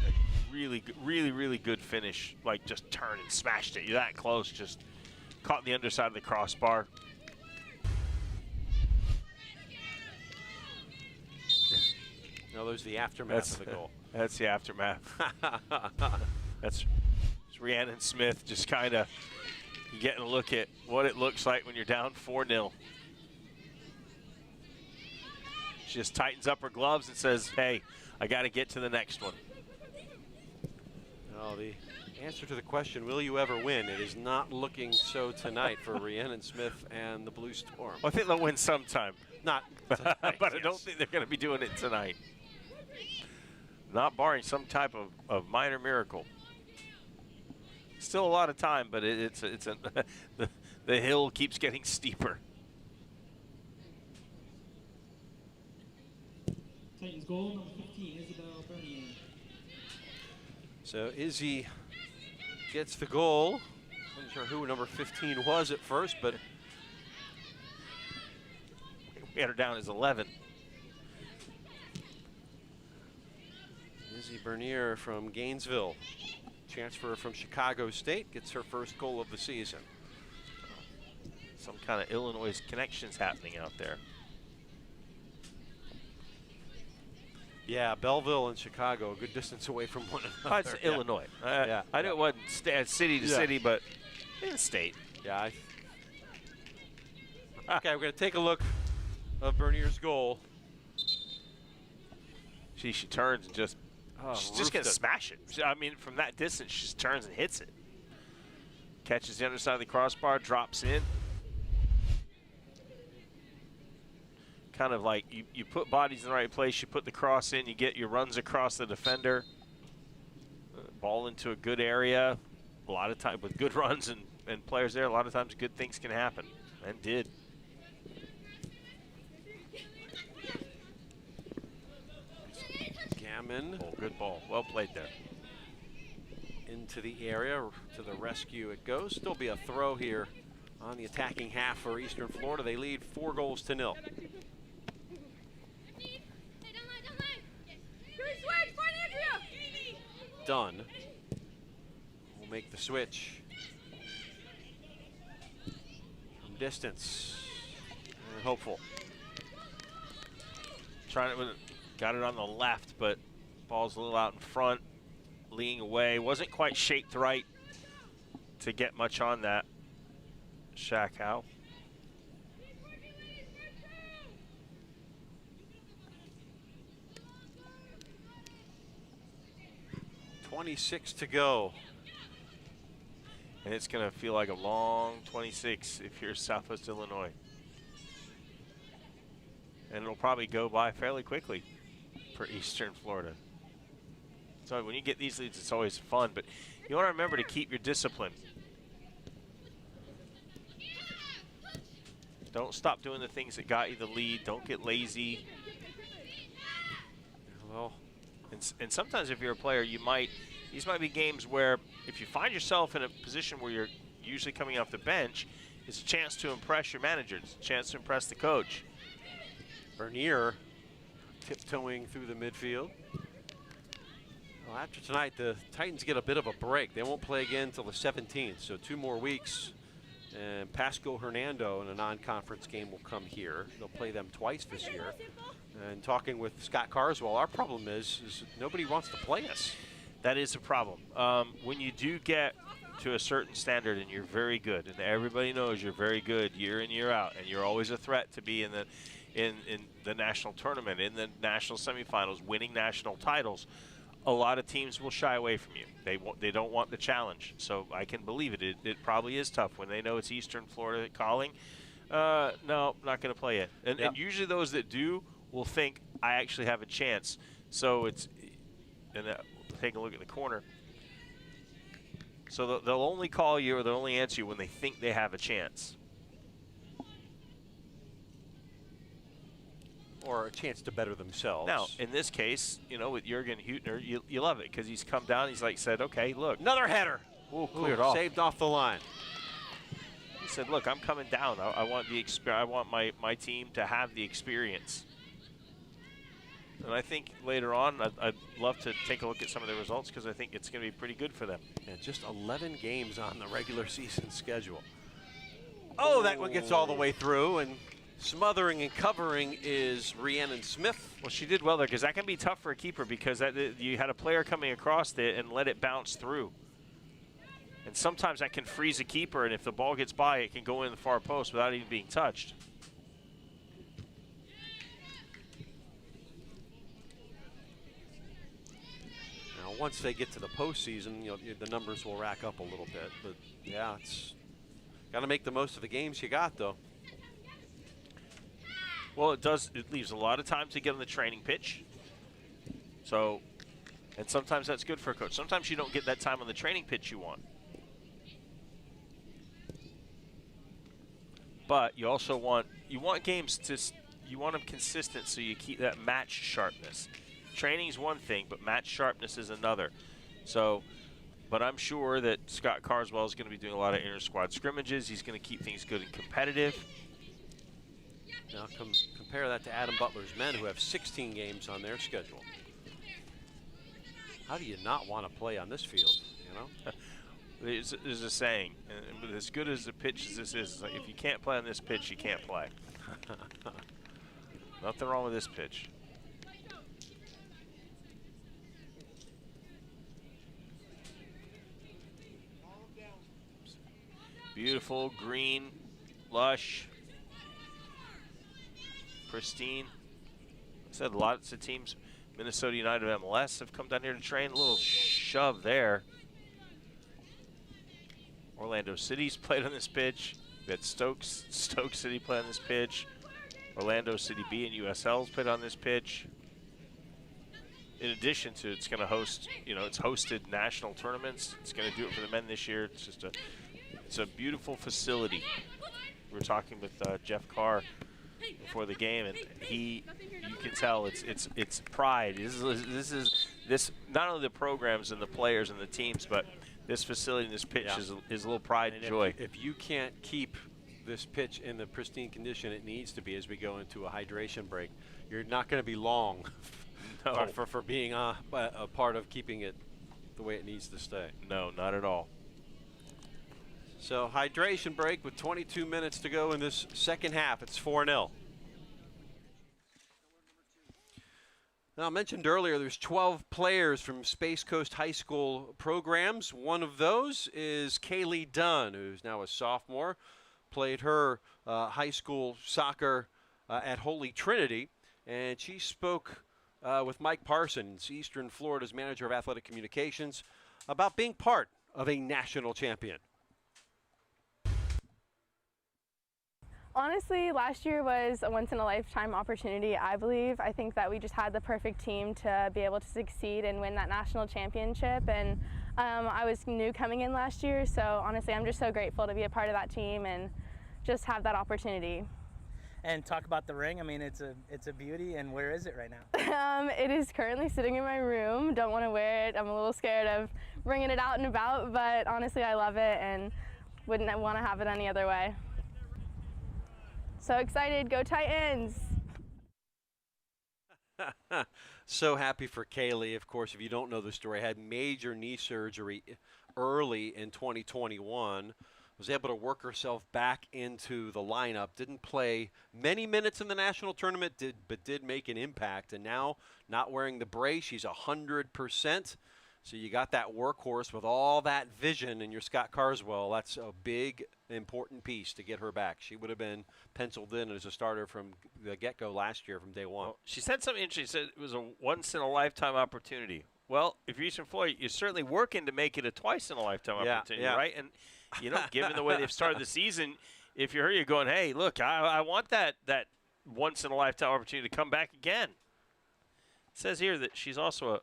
S1: a really good finish. Like just turned and smashed it. You're that close. Just caught the underside of the crossbar.
S3: Now there's the aftermath of the goal.
S1: That's the aftermath. That's Rhiannon Smith just kind of getting a look at what it looks like when you're down 4-0. She just tightens up her gloves and says, hey, I got to get to the next one.
S3: Well, the answer to the question, will you ever win, it is not looking so tonight for Rhiannon Smith and the Blue Storm.
S1: Well, I think they'll win sometime.
S3: Not tonight,
S1: but I don't think they're going to be doing it tonight. Not barring some type of minor miracle. Still a lot of time, but the hill keeps getting steeper.
S7: Titans goal, number 15, Isabel Bernier.
S3: So Izzy gets the goal. Wasn't sure who number 15 was at first, but
S1: we had her down as 11.
S3: Izzy Bernier from Gainesville, transfer from Chicago State, gets her first goal of the season.
S1: Some kind of Illinois connections happening out there.
S3: Yeah, Belleville and Chicago, a good distance away from one another.
S1: It's Illinois. I know it wasn't city to city, but in state.
S3: Yeah. Okay, we're going to take a look of Bernier's goal.
S1: She turns and just, she's just going to smash it. I mean, from that distance, she just turns and hits it. Catches the underside of the crossbar, drops in. Kind of like you put bodies in the right place, you put the cross in, you get your runs across the defender. Ball into a good area. A lot of time with good runs and players there, a lot of times good things can happen, and did.
S3: Gammon.
S1: Oh, good ball. Well played there.
S3: Into the area, to the rescue it goes. Still be a throw here on the attacking half for Eastern Florida. They lead 4-0. Dunn will make the switch from distance. And hopeful.
S1: Trying to, got it on the left, but ball's a little out in front, leaning away. Wasn't quite shaped right to get much on that. Shaq Howe.
S3: 26 to go.
S1: And it's going to feel like a long 26 if you're Southwest Illinois. And it'll probably go by fairly quickly for Eastern Florida. So when you get these leads, it's always fun, but you want to remember to keep your discipline. Don't stop doing the things that got you the lead. Don't get lazy.
S3: Well,
S1: and sometimes if you're a player, these might be games where if you find yourself in a position where you're usually coming off the bench, it's a chance to impress your manager. It's a chance to impress the coach.
S3: Bernier tiptoeing through the midfield. Well, after tonight, the Titans get a bit of a break. They won't play again until the 17th, so 2 more weeks. And Pasco Hernando in a non-conference game will come here. They'll play them twice this year. And talking with Scott Carswell, our problem is nobody wants to play us.
S1: That is a problem. When you do get to a certain standard and you're very good, and everybody knows you're very good year in, year out, and you're always a threat to be in the national tournament, in the national semifinals, winning national titles, a lot of teams will shy away from you. They don't want the challenge. So I can believe it. It probably is tough when they know it's Eastern Florida calling. No, not going to play it. And usually those that do will think I actually have a chance. So it's, and take a look at the corner. So they'll only call you or they'll only answer you when they think they have a chance.
S3: Or a chance to better themselves.
S1: Now, in this case, you know, with Jürgen Hüttner, you love it because he's come down. He's like said, okay, look.
S3: Another header.
S1: Cleared off.
S3: Saved off the line.
S1: He said, look, I'm coming down. I want I want my team to have the experience. And I think later on, I'd love to take a look at some of the results because I think it's going to be pretty good for them.
S3: Yeah, just 11 games on the regular season schedule. Oh, that one gets all the way through, and Smothering and covering is Rhiannon Smith.
S1: Well, she did well there because that can be tough for a keeper because you had a player coming across it and let it bounce through. And sometimes that can freeze a keeper, and if the ball gets by, it can go in the far post without even being touched.
S3: Now, once they get to the postseason, the numbers will rack up a little bit. But yeah, it's got to make the most of the games you got, though.
S1: Well, it does. It leaves a lot of time to get on the training pitch. So, and sometimes that's good for a coach. Sometimes you don't get that time on the training pitch you want. But you also want games you want them consistent so you keep that match sharpness. Training's one thing, but match sharpness is another. So, but I'm sure that Scott Carswell is going to be doing a lot of inter-squad scrimmages. He's going to keep things good and competitive.
S3: Now compare that to Adam Butler's men, who have 16 games on their schedule. How do you not want to play on this field,
S1: There's a saying, and as good as a pitch as this is, like, if you can't play on this pitch, you can't play. Nothing wrong with this pitch. Beautiful, green, lush, pristine. I said lots of teams, Minnesota United MLS, have come down here to train. A little shove there. Orlando City's played on this pitch. We had Stoke City play on this pitch. Orlando City B and USL's played on this pitch. In addition to, it's going to host, it's hosted national tournaments. It's going to do it for the men this year. It's just it's a beautiful facility. We were talking with Jeff Carr before the game, and you can tell it's pride. This is not only the programs and the players and the teams, but this facility and this pitch is a little pride and joy.
S3: If you can't keep this pitch in the pristine condition it needs to be as we go into a hydration break, you're not going to be long for being a part of keeping it the way it needs to stay.
S1: No, not at all.
S3: So hydration break with 22 minutes to go in this second half. It's 4-0. Now, I mentioned earlier there's 12 players from Space Coast High School programs. One of those is Kaylee Dunn, who's now a sophomore. Played her high school soccer at Holy Trinity, and she spoke with Mike Parsons, Eastern Florida's manager of athletic communications, about being part of a national champion.
S5: Honestly, last year was a once-in-a-lifetime opportunity, I believe. I think that we just had the perfect team to be able to succeed and win that national championship. And I was new coming in last year, so honestly, I'm just so grateful to be a part of that team and just have that opportunity.
S6: And talk about the ring. I mean, it's a beauty. And where is it right now?
S5: It is currently sitting in my room. Don't want to wear it. I'm a little scared of bringing it out and about, but honestly, I love it and wouldn't want to have it any other way. So excited, go Titans!
S3: So happy for Kaylee. Of course, if you don't know the story, had major knee surgery early in 2021. Was able to work herself back into the lineup. Didn't play many minutes in the national tournament, but did make an impact. And now, not wearing the brace, she's 100%. So you got that workhorse with all that vision in your Scott Carswell. That's a big, important piece to get her back. She would have been penciled in as a starter from the get-go last year from day one.
S1: Well, she said something interesting. She said it was a once-in-a-lifetime opportunity. Well, if you're Eastern Florida, you're certainly working to make it a twice-in-a-lifetime opportunity, right? And, given the way they've started the season, if you're her, you're going, hey, look, I want that once-in-a-lifetime opportunity to come back again. It says here that she's also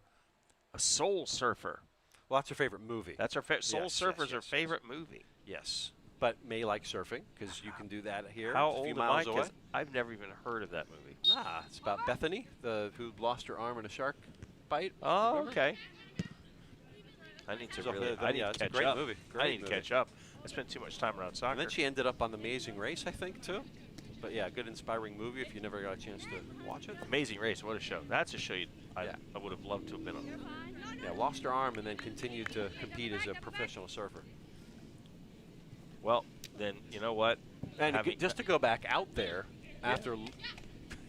S1: a soul surfer.
S3: Well, that's her favorite movie.
S1: That's her Soul Surfer's her favorite movie.
S3: Yes, but may like surfing because you can do that here.
S1: How
S3: a few
S1: old
S3: miles
S1: am I?
S3: away.
S1: 'Cause I've never even heard of that movie.
S3: It's about Bethany, who lost her arm in a shark bite.
S1: Oh,
S3: Remember?
S1: okay. I need to
S3: it's a great movie.
S1: I need to catch up. I spent too much time around soccer.
S3: And then she ended up on The Amazing Race, I think, too. But yeah, good inspiring movie if you never got a chance to watch it.
S1: Amazing Race, what a show. That's a show I would have loved to have been on.
S3: Yeah, lost her arm and then continued to compete as a professional surfer.
S1: Well, then, you know what?
S3: And just to go back out there, after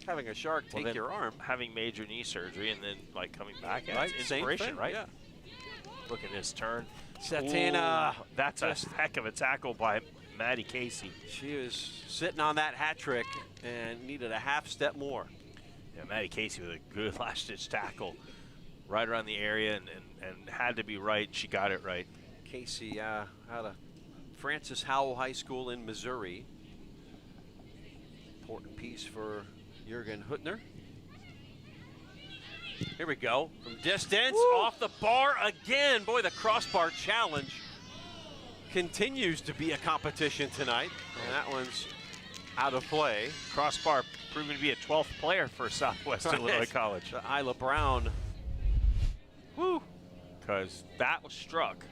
S3: having a shark take your arm.
S1: Having major knee surgery and then like coming back. Yeah,
S3: Right,
S1: it's
S3: same
S1: inspiration,
S3: thing,
S1: right?
S3: yeah.
S1: Look at this turn.
S3: Cetina.
S1: Ooh, that's a heck of a tackle by Maddie Casey.
S3: She was sitting on that hat trick and needed a half step more.
S1: Yeah, Maddie Casey with a good last-ditch tackle right around the area and had to be right. She got it right.
S3: Casey out of Francis Howell High School in Missouri. Important piece for Jürgen Huttner. Here we go. From distance, off the bar again. Boy, the crossbar challenge continues to be a competition tonight. And that one's out of play.
S1: Crossbar proving to be a 12th player for Southwestern Illinois College.
S3: Isla Brown.
S1: Woo! Because that was struck.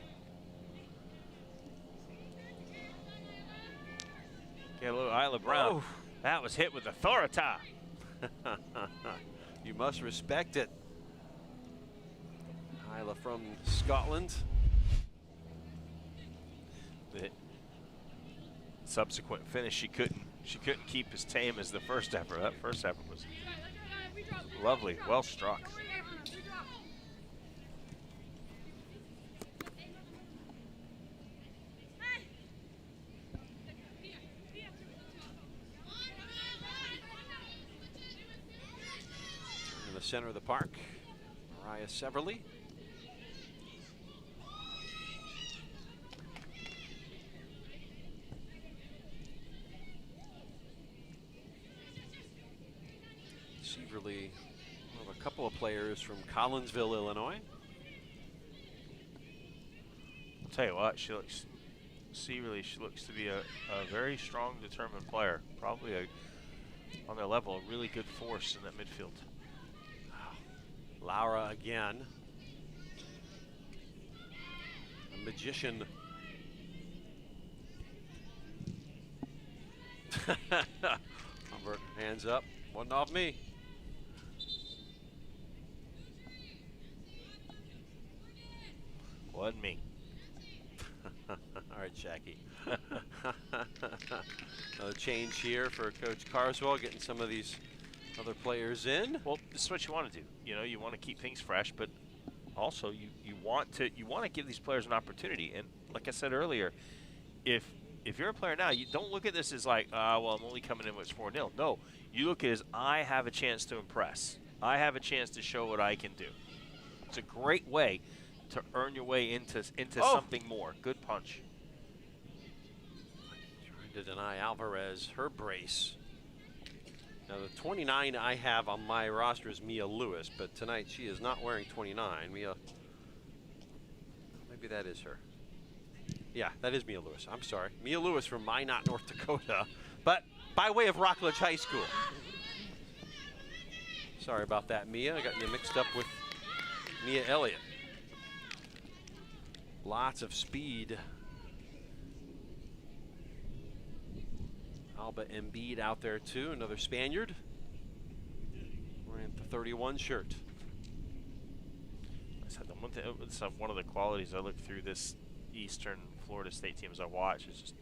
S1: Get a little Isla Brown.
S3: Whoa.
S1: That was hit with authority.
S3: You must respect it. Isla from Scotland.
S1: The subsequent finish, she couldn't keep as tame as the first effort. That first effort was lovely, well struck.
S3: In the center of the park, Mariah Severly. Severly, one of a couple of players from Collinsville, Illinois.
S1: I'll tell you what, she looks to be a very strong, determined player. Probably on their level, a really good force in that midfield.
S3: Laura again. A magician. Humbert, hands up. Wasn't off me.
S1: Wasn't me.
S3: All right, Jackie. Another change here for Coach Carswell, getting some of these other players in.
S1: Well, this is what you want to do. You know, you want to keep things fresh, but also you want to give these players an opportunity. And like I said earlier, if you're a player now, you don't look at this as like, well, I'm only coming in when it's 4-0. No, you look at it as I have a chance to impress. I have a chance to show what I can do. It's a great way to earn your way into something more. Good punch.
S3: Trying to deny Alvarez her brace. Now the 29 I have on my roster is Mia Lewis, but tonight she is not wearing 29. Mia, maybe that is her. Yeah, that is Mia Lewis. I'm sorry. Mia Lewis from Minot, North Dakota, but by way of Rockledge High School. Sorry about that, Mia. I got you mixed up with Mia Elliott. Lots of speed. Alba Embiid out there too, another Spaniard. Wearing the 31 shirt.
S1: I said it's one of the qualities I look through this Eastern Florida State team as I watch is just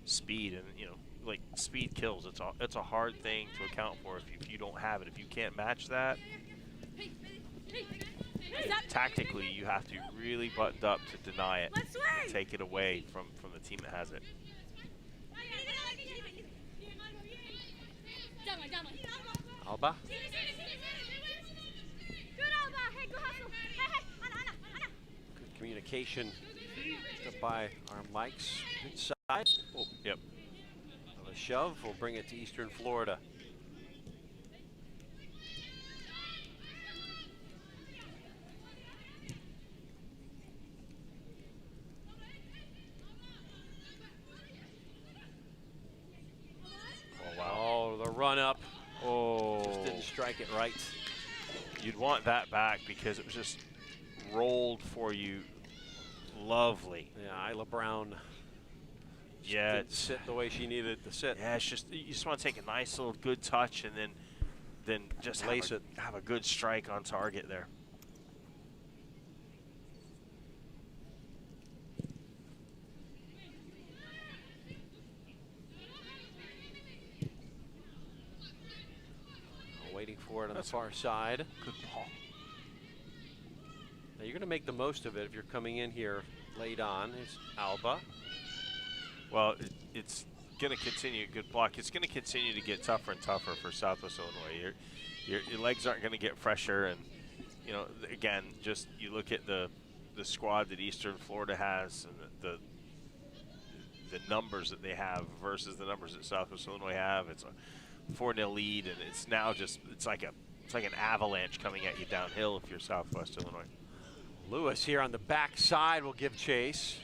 S1: speed, and you know, like speed kills. It's a hard thing to account for if you don't have it. If you can't match that, tactically you have to really buttoned up to deny it, and take it away from the team that has it.
S3: Alba. Good communication up by our Mikes inside. Oh,
S1: yep.
S3: The shove will bring it to Eastern Florida.
S1: Oh, wow.
S3: Oh, the run up.
S1: Oh.
S3: Just didn't strike it right.
S1: You'd want that back because it was just rolled for you. Lovely.
S3: Yeah, Isla Brown.
S1: Yeah,
S3: didn't sit the way she needed it to sit.
S1: Yeah, it's just you just want to take a nice little good touch and then just
S3: lace it.
S1: Have a good strike on target there.
S3: the far side.
S1: Good ball.
S3: Now you're going to make the most of it if you're coming in here late on. It's Alba.
S1: Well, it's going to continue. Good block. It's going to continue to get tougher and tougher for Southwest Illinois. Your legs aren't going to get fresher, and you know, again, just you look at the squad that Eastern Florida has, and the numbers that they have versus the numbers that Southwest Illinois have. It's a 4-0 lead, and it's now just it's like an avalanche coming at you downhill if you're Southwest Illinois.
S3: Lewis here on the back side will give chase.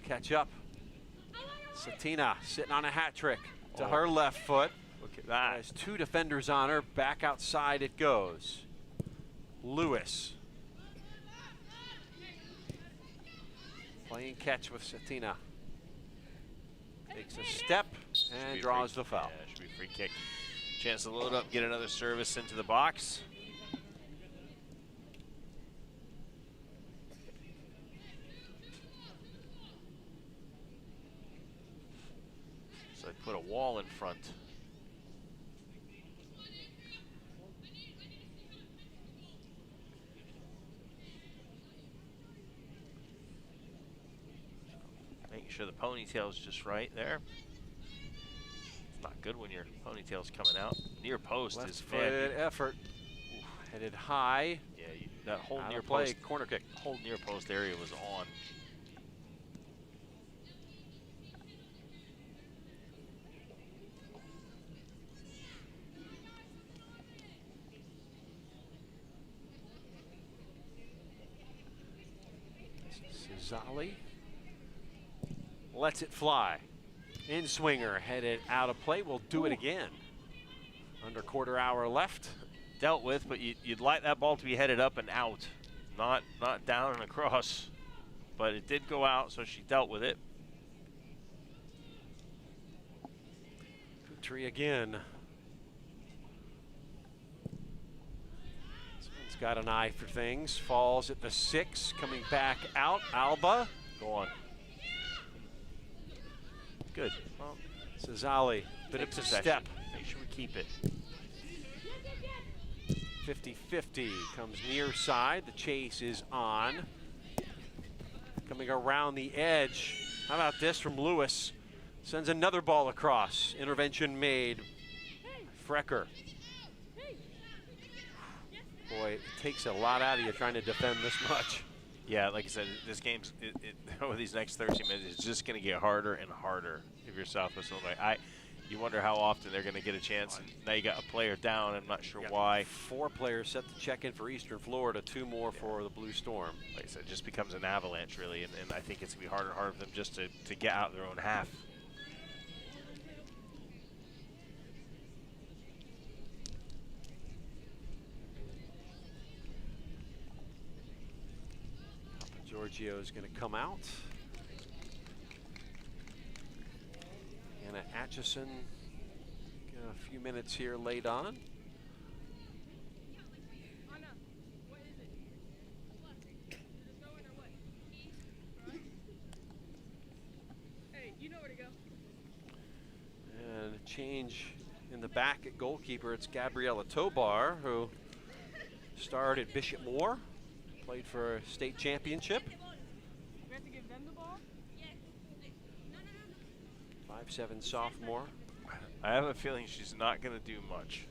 S3: Catch up. Cetina sitting on a hat trick to her left foot.
S1: Look at that.
S3: Has 2 defenders on her. Back outside it goes. Lewis. Playing catch with Cetina. Takes a step and draws the foul.
S1: Yeah, should be free kick. Chance to load up, get another service into the box. So I put a wall in front. Making sure the ponytail's just right there. It's not good when your ponytail's coming out. Near post
S3: Left
S1: is
S3: foot effort. Headed high.
S1: Yeah, that whole
S3: Out
S1: near
S3: of play,
S1: post
S3: corner kick.
S1: Whole near post area was on.
S3: Zali lets it fly. In swinger, headed out of play. We'll do it again. Under quarter hour left.
S1: Dealt with, but you'd like that ball to be headed up and out, not down and across. But it did go out, so she dealt with it.
S3: Tree again. Someone's got an eye for things. Falls at the 6, coming back out. Alba.
S1: Go on. Good.
S3: Well, Cesali, bit of a step.
S1: Make sure we keep it.
S3: 50-50 comes near side. The chase is on. Coming around the edge. How about this from Lewis? Sends another ball across. Intervention made. Frecker. Boy, it takes a lot out of you trying to defend this much.
S1: Yeah, like I said, this game's over these next 13 minutes, it's just going to get harder and harder if you're Southwest Illinois. You wonder how often they're going to get a chance. And now you got a player down. I'm not sure why.
S3: 4 players set to check in for Eastern Florida. 2 more for the Blue Storm.
S1: Like I said, it just becomes an avalanche, really. And I think it's going to be harder and harder for them just to get out of their own half.
S3: Giorgio is going to come out. Anna Atchison, got a few minutes here late on. And a change in the back at goalkeeper. It's Gabriella Tobar, who starred at Bishop Moore. Played for a state championship.
S4: We have to give them the ball?
S3: 5'7" sophomore.
S1: I have a feeling she's not going to do much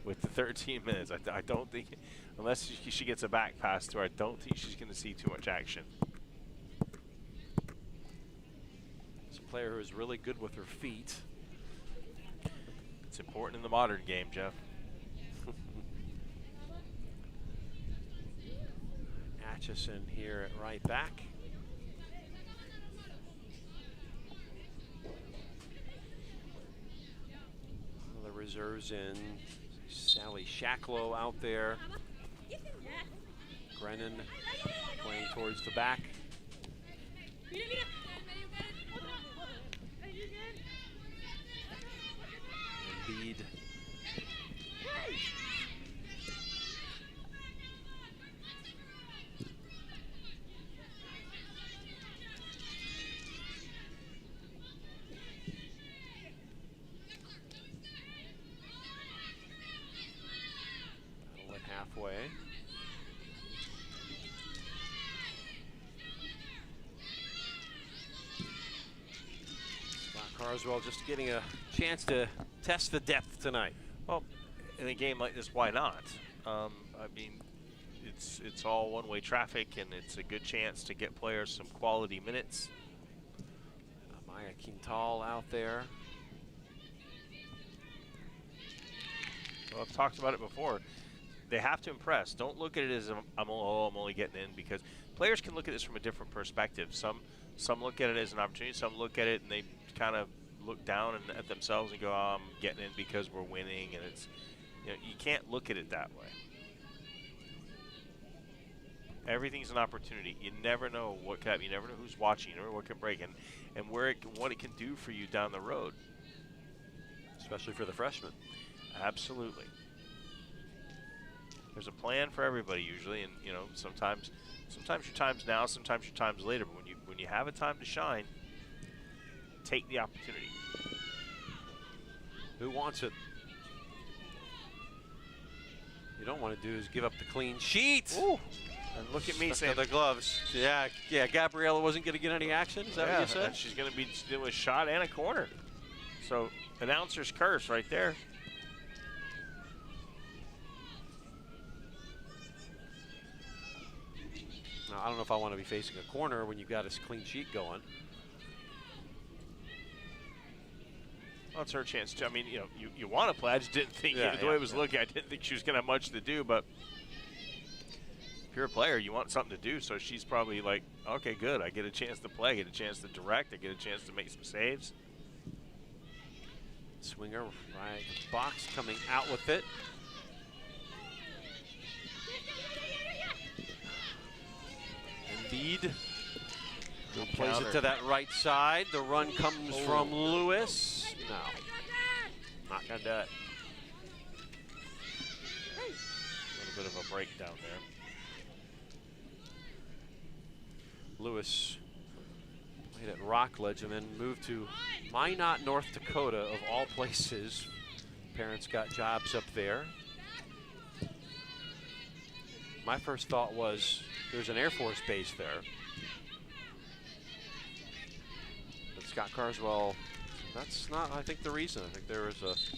S1: with the 13 minutes. I don't think, unless she gets a back pass to her, I don't think she's going to see too much action.
S3: It's a player who is really good with her feet.
S1: It's important in the modern game, Jeff.
S3: Atchison here at right back. The reserves in. Sally Shacklow out there. Brennan playing towards the back. Embiid. Carswell just getting a chance to test the depth tonight.
S1: Well, in a game like this, why not? I mean, it's all one-way traffic, and it's a good chance to get players some quality minutes.
S3: Maya Quintal out there.
S1: Well, I've talked about it before. They have to impress. Don't look at it as I'm only getting in, because players can look at this from a different perspective. Some look at it as an opportunity. Some look at it and they kind of look down at themselves and go, oh, I'm getting in because we're winning. And it's, you can't look at it that way. Everything's an opportunity. You never know what can happen. You never know who's watching. You never know what can break, and what it can do for you down the road.
S3: Especially for the freshmen.
S1: Absolutely. There's a plan for everybody usually, and sometimes your time's now, sometimes your time's later. But when you have a time to shine, take the opportunity.
S3: Who wants it? You don't want to do is give up the clean sheet.
S1: Ooh. And look at me saying
S3: the gloves. Yeah. Gabriella wasn't going to get any action. Is that what you said?
S1: And she's going to be doing a shot and a corner. So announcer's curse right there.
S3: Now, I don't know if I want to be facing a corner when you've got a clean sheet going.
S1: Well, it's her chance to. I mean, you want to play. I just didn't think the way it was looking. I didn't think she was going to have much to do, but. If you're a player, you want something to do, so she's probably like, okay, good. I get a chance to play, I get a chance to direct, I get a chance to make some saves.
S3: Swinger right in the box, coming out with it. Embiid plays it to that right side. The run comes from Lewis. No, not gonna do it.
S1: A little bit of a breakdown there.
S3: Lewis played at Rockledge and then moved to Minot, North Dakota, of all places. Parents got jobs up there. My first thought was there's an Air Force base there. But Scott Carswell, that's not, I think, the reason. I think there was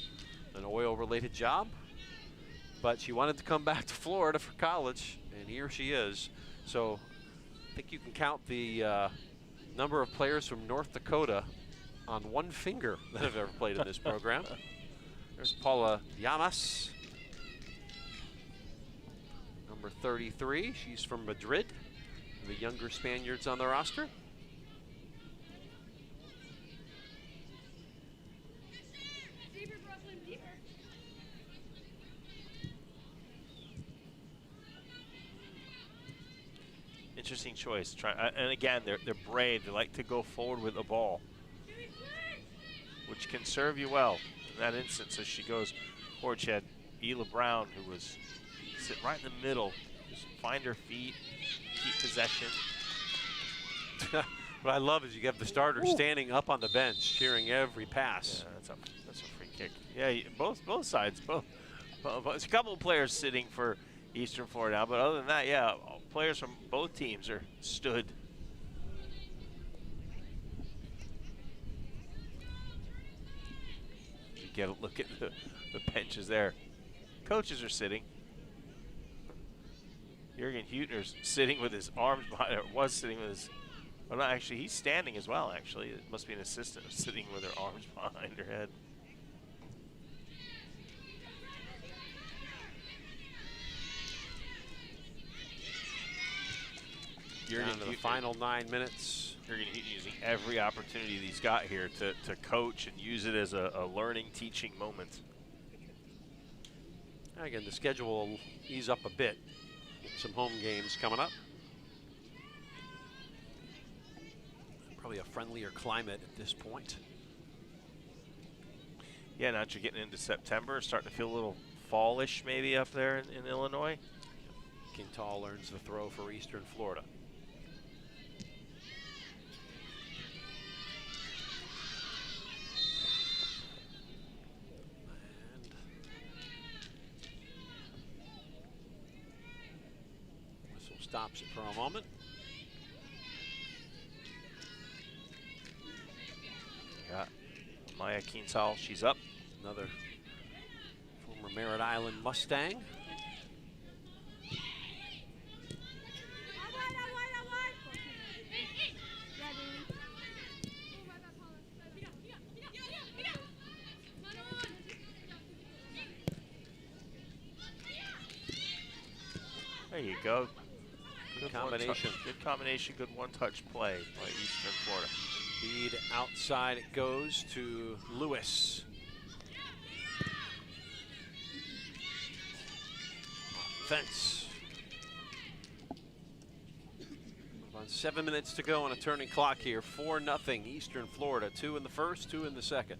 S3: an oil-related job. But she wanted to come back to Florida for college, and here she is. So I think you can count the number of players from North Dakota on one finger that have ever played in this program. There's Paula Llamas, number 33. She's from Madrid, the younger Spaniards on the roster.
S1: Interesting choice. And again, they're brave. They like to go forward with the ball, which can serve you well in that instance. As she goes forward, she had Ela Brown, who was sitting right in the middle. Just find her feet, keep possession.
S3: What I love is you have the starter standing up on the bench, cheering every pass.
S1: Yeah, that's a free kick. Yeah, both sides. Both. There's a couple of players sitting for Eastern Florida now, but other than that, yeah, players from both teams are stood. You get a look at the benches there. Coaches are sitting. Jürgen Huetner's sitting with his arms behind, or was sitting with his, well, not actually, he's standing as well, actually. It must be an assistant sitting with her arms behind her head.
S3: Down to the final 9 minutes.
S1: Jürgen Huetner using every opportunity that he's got here to coach and use it as a learning, teaching moment.
S3: Again, the schedule will ease up a bit. Some home games coming up. Probably a friendlier climate at this point.
S1: Yeah, now that you're getting into September, starting to feel a little fallish maybe up there in Illinois.
S3: Quintal learns the throw for Eastern Florida. Stops it for a moment.
S1: Yeah, Maya Kinsall, she's up.
S3: Another former Merritt Island Mustang.
S1: There you go.
S3: Good combination.
S1: Good combination, good one-touch play by Eastern Florida.
S3: Feed outside it goes to Lewis. Fence. On 7 minutes to go on a turning clock here. 4-0 Eastern Florida. 2 in the first, 2 in the second.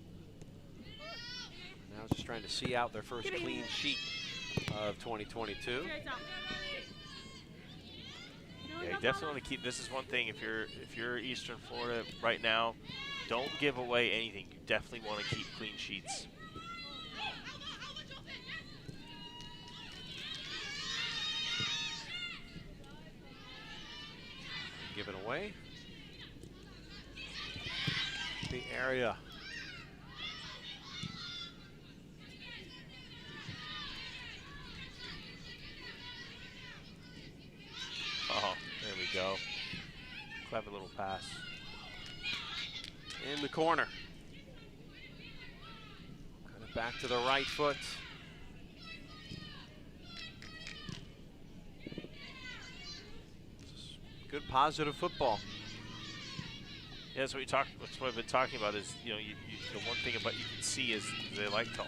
S3: Now just trying to see out their first clean sheet of 2022.
S1: Yeah, you definitely want to keep. This is one thing. If you're Eastern Florida right now, don't give away anything. You definitely want to keep clean sheets.
S3: Give it away. The area.
S1: Oh, there we go. Clever little pass.
S3: In the corner. Kind of back to the right foot. Good positive football.
S1: Yeah, that's what that's what I've been talking about. Is the one thing about you can see is they like to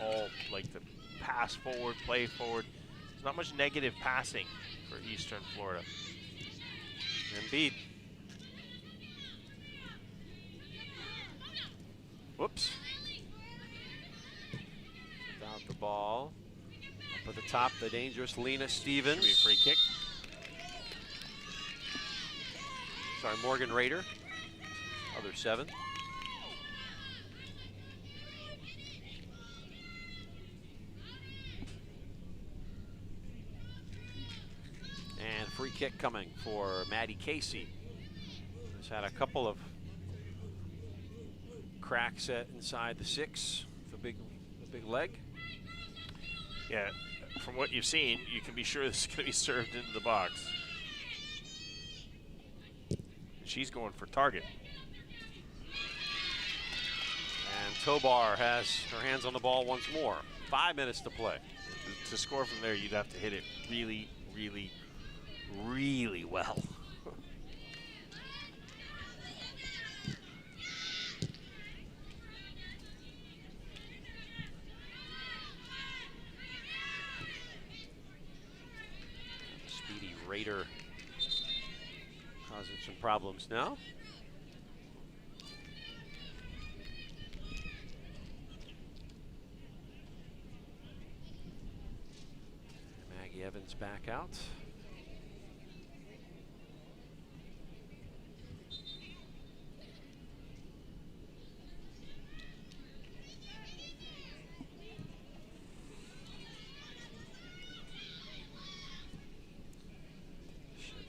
S1: pass forward, play forward. There's not much negative passing for Eastern Florida.
S3: Embiid.
S1: Whoops.
S3: Without the ball. Up at the top, the dangerous Lena Stevens.
S1: Should be a free kick.
S3: Sorry, Morgan Rader. Other 7. And free kick coming for Maddie Casey. Has had a couple of cracks inside the 6. The big leg.
S1: Yeah, from what you've seen, you can be sure this is going to be served into the box. She's going for target.
S3: And Tobar has her hands on the ball once more. 5 minutes to play.
S1: To score from there, you'd have to hit it really, really, really well.
S3: Speedy Raider causing some problems now. Maggie Evans back out.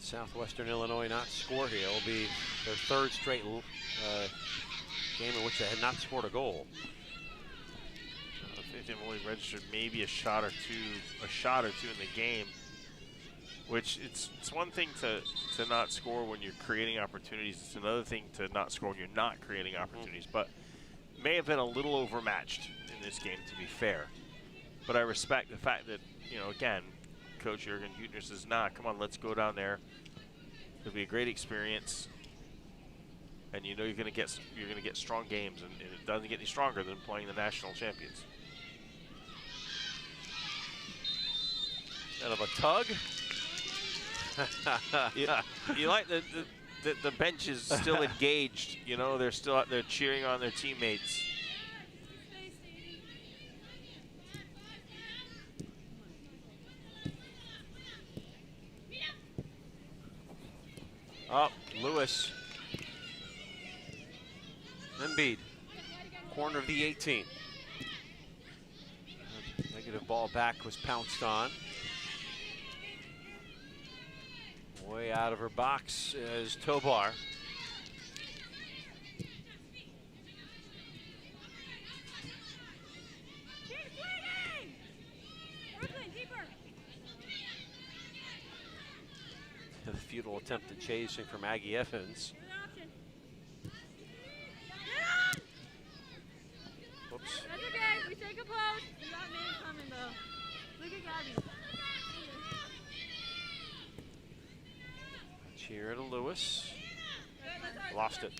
S3: Southwestern Illinois not score here. It will be their 3rd straight game in which they had not scored a goal.
S1: I think they've only registered maybe a shot or two in the game. Which it's one thing to not score when you're creating opportunities. It's another thing to not score when you're not creating opportunities. But may have been a little overmatched in this game, to be fair. But I respect the fact that, again, Coach Jürgen Hüttner says, "Nah, come on, let's go down there. It'll be a great experience, and you're going to get strong games, and it doesn't get any stronger than playing the national champions."
S3: Kind of a tug.
S1: you like the bench is still engaged. They're still out there cheering on their teammates.
S3: Up, Lewis. Embiid, corner of the 18. Negative ball back was pounced on. Way out of her box is Tobar. futile attempt at chasing from Maggie Evans. Oops.
S4: That's okay. We take a pose. You got me coming though. Look at Gabby.
S3: Cheer to Lewis. Lost it.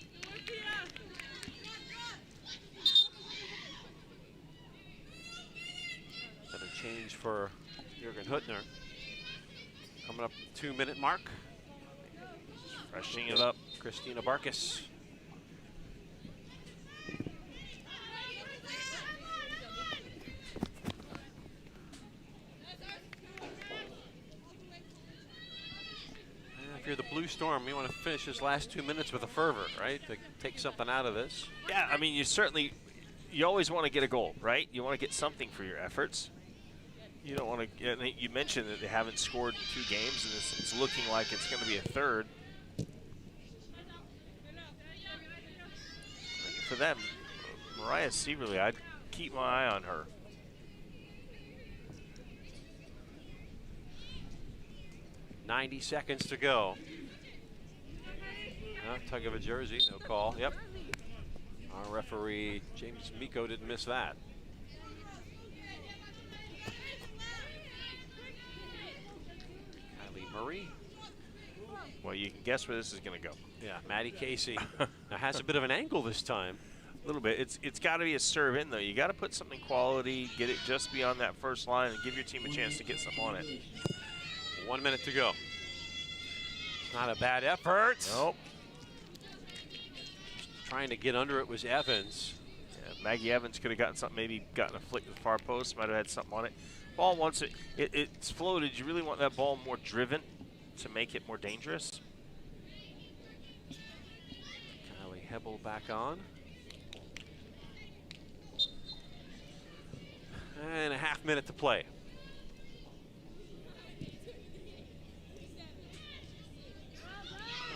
S3: Got a change for Jürgen Huttner. Coming up 2-minute mark.
S1: Freshening it up.
S3: Christina Barkis. If you're the Blue Storm, you want to finish his last 2 minutes with a fervor, right? To take something out of this.
S1: Yeah, I mean, you always want to get a goal, right? You want to get something for your efforts. You don't want to, you mentioned that they haven't scored in 2 games, and it's looking like it's going to be a third. For them, Mariah Sieverly, I'd keep my eye on her.
S3: .90 seconds to go. Tug of a jersey, no call. Yep. Our referee, James Miko, didn't miss that. Kylie Murray.
S1: Well, you can guess where this is going to go.
S3: Yeah, Maddie Casey. Now has a bit of an angle this time.
S1: A little bit. It's got to be a serve in, though. You got to put something quality, get it just beyond that first line, and give your team a chance to get something on it.
S3: 1 minute to go. It's not a bad effort.
S1: Nope.
S3: Trying to get under it was Evans.
S1: Yeah, Maggie Evans could have gotten something, maybe gotten a flick to the far post, might have had something on it. Ball, once it's floated, you really want that ball more driven to make it more dangerous.
S3: Kylie Hebel back on. And a half minute to play.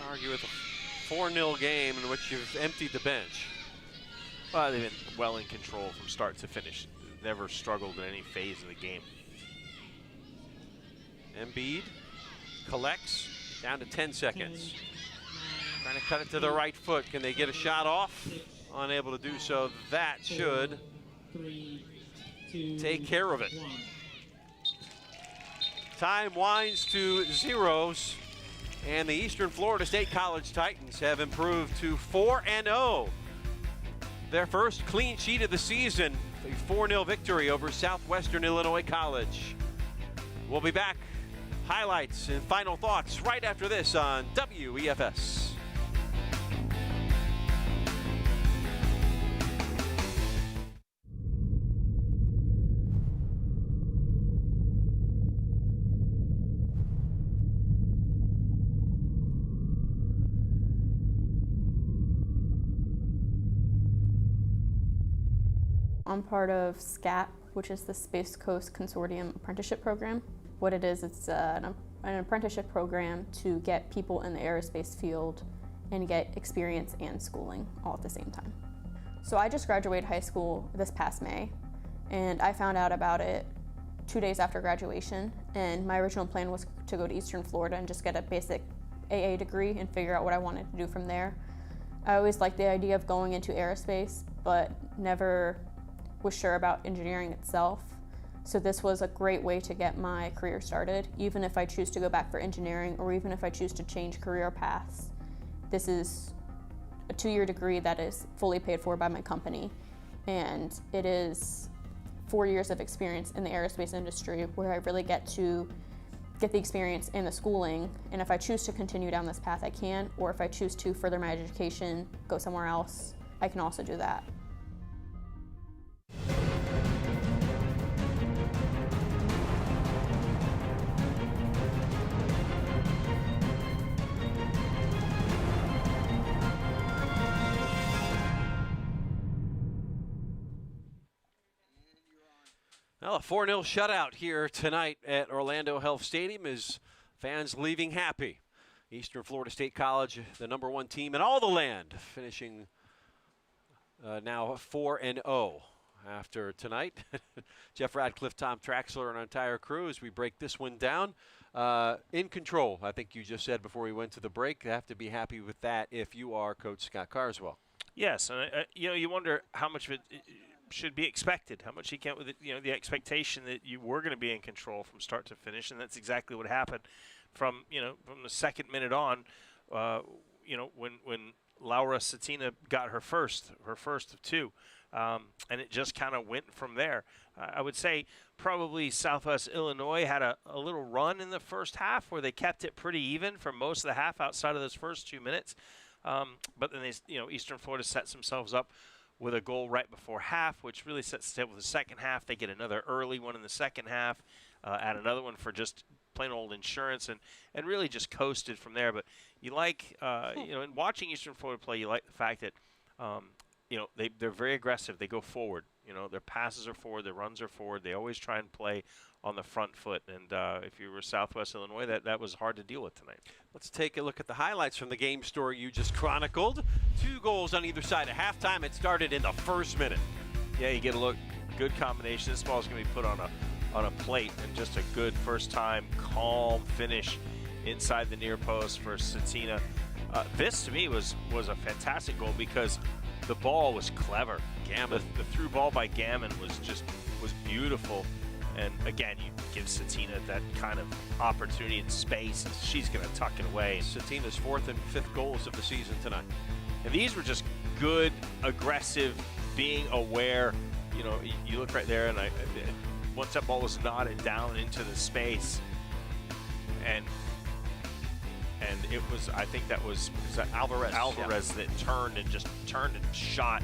S3: Argue with a 4-0 game in which you've emptied the bench.
S1: Well, they've been well in control from start to finish. Never struggled in any phase of the game.
S3: Embiid collects down to 10 seconds. Trying to cut it to the right foot. Can they get a shot off? Unable to do so. That should take care of it. Time winds to zeros. And the Eastern Florida State College Titans have improved to 4-0. Their first clean sheet of the season, a 4-0 victory over Southwestern Illinois College. We'll be back. Highlights and final thoughts right after this on WEFS.
S17: I'm part of SCAP, which is the Space Coast Consortium Apprenticeship Program. What it is, it's an apprenticeship program to get people in the aerospace field and get experience and schooling all at the same time. So I just graduated high school this past May, and I found out about it 2 days after graduation, and my original plan was to go to Eastern Florida and just get a basic AA degree and figure out what I wanted to do from there. I always liked the idea of going into aerospace, but never was sure about engineering itself. So this was a great way to get my career started, even if I choose to go back for engineering or even if I choose to change career paths. This is a 2-year degree that is fully paid for by my company, and it is 4 years of experience in the aerospace industry where I really get to get the experience and the schooling, and if I choose to continue down this path I can, or if I choose to further my education, go somewhere else, I can also do that.
S3: Well, a 4-0 shutout here tonight at Orlando Health Stadium as fans leaving happy. Eastern Florida State College, the #1 team in all the land, finishing now 4-0 after tonight. Jeff Radcliffe, Tom Traxler, and our entire crew as we break this one down. in control, I think you just said before we went to the break. You have to be happy with that if you are Coach Scott Carswell.
S1: Yes, and you wonder how much of it should be expected, how much he can with it, the expectation that you were going to be in control from start to finish, and that's exactly what happened from the second minute on. When Laura Cetina got her first of two, and it just kind of went from there. I would say probably Southwest Illinois had a little run in the first half where they kept it pretty even for most of the half outside of those first 2 minutes. But then Eastern Florida sets themselves up with a goal right before half, which really sets the table for the second half. They get another early one in the second half, add another one for just plain old insurance, and really just coasted from there. But you like, in watching Eastern Florida play, you like the fact that, they're very aggressive. They go forward. Their passes are forward, their runs are forward. They always try and play on the front foot. And if you were Southwest Illinois, that was hard to deal with tonight.
S3: Let's take a look at the highlights from the game story you just chronicled. 2 goals on either side at halftime. It started in the first minute.
S1: Yeah, you get a look. Good combination. This ball's going to be put on a plate, and just a good first-time, calm finish inside the near post for Cetina. This, to me, was a fantastic goal because the ball was clever. Gammon, the through ball by Gammon was beautiful. And again, you give Cetina that kind of opportunity and space, and she's going to tuck it away.
S3: Cetina's 4th and 5th goals of the season tonight.
S1: And these were just good, aggressive, being aware. You look right there, and once that ball was knotted down into the space, and it was, I think that was Alvarez
S3: yeah.
S1: that turned and shot.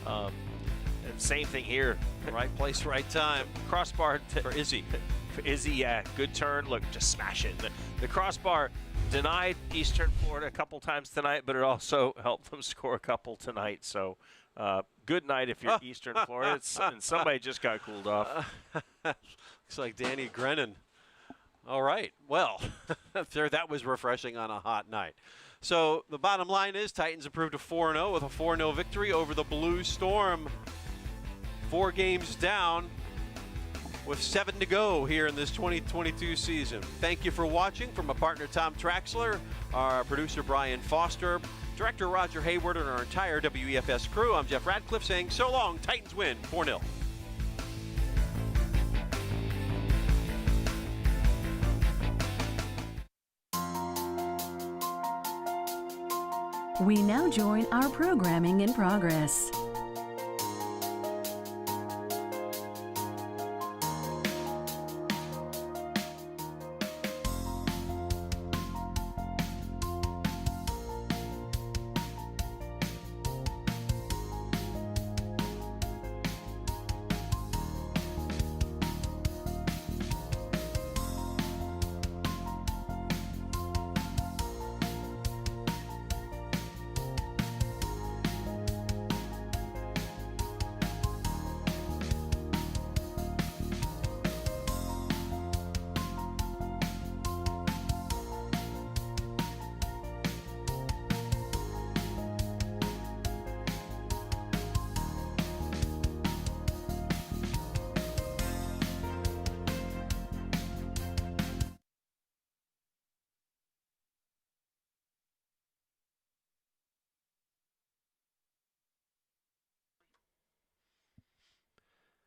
S1: And same thing here.
S3: Right place, right time.
S1: Crossbar
S3: for Izzy.
S1: For Izzy, yeah, good turn. Look, just smash it. The crossbar denied Eastern Florida a couple times tonight, but it also helped them score a couple tonight. So good night if you're Eastern Florida. And somebody just got cooled off.
S3: Looks like Danny Grennan. All right. Well, that was refreshing on a hot night. So the bottom line is Titans improved to 4-0 with a 4-0 victory over the Blue Storm. 4 games down with 7 to go here in this 2022 season. Thank you for watching. From my partner Tom Traxler, our producer Brian Foster, director Roger Hayward, and our entire WEFS crew, I'm Jeff Radcliffe saying so long. Titans win 4-0.
S18: We now join our programming in progress.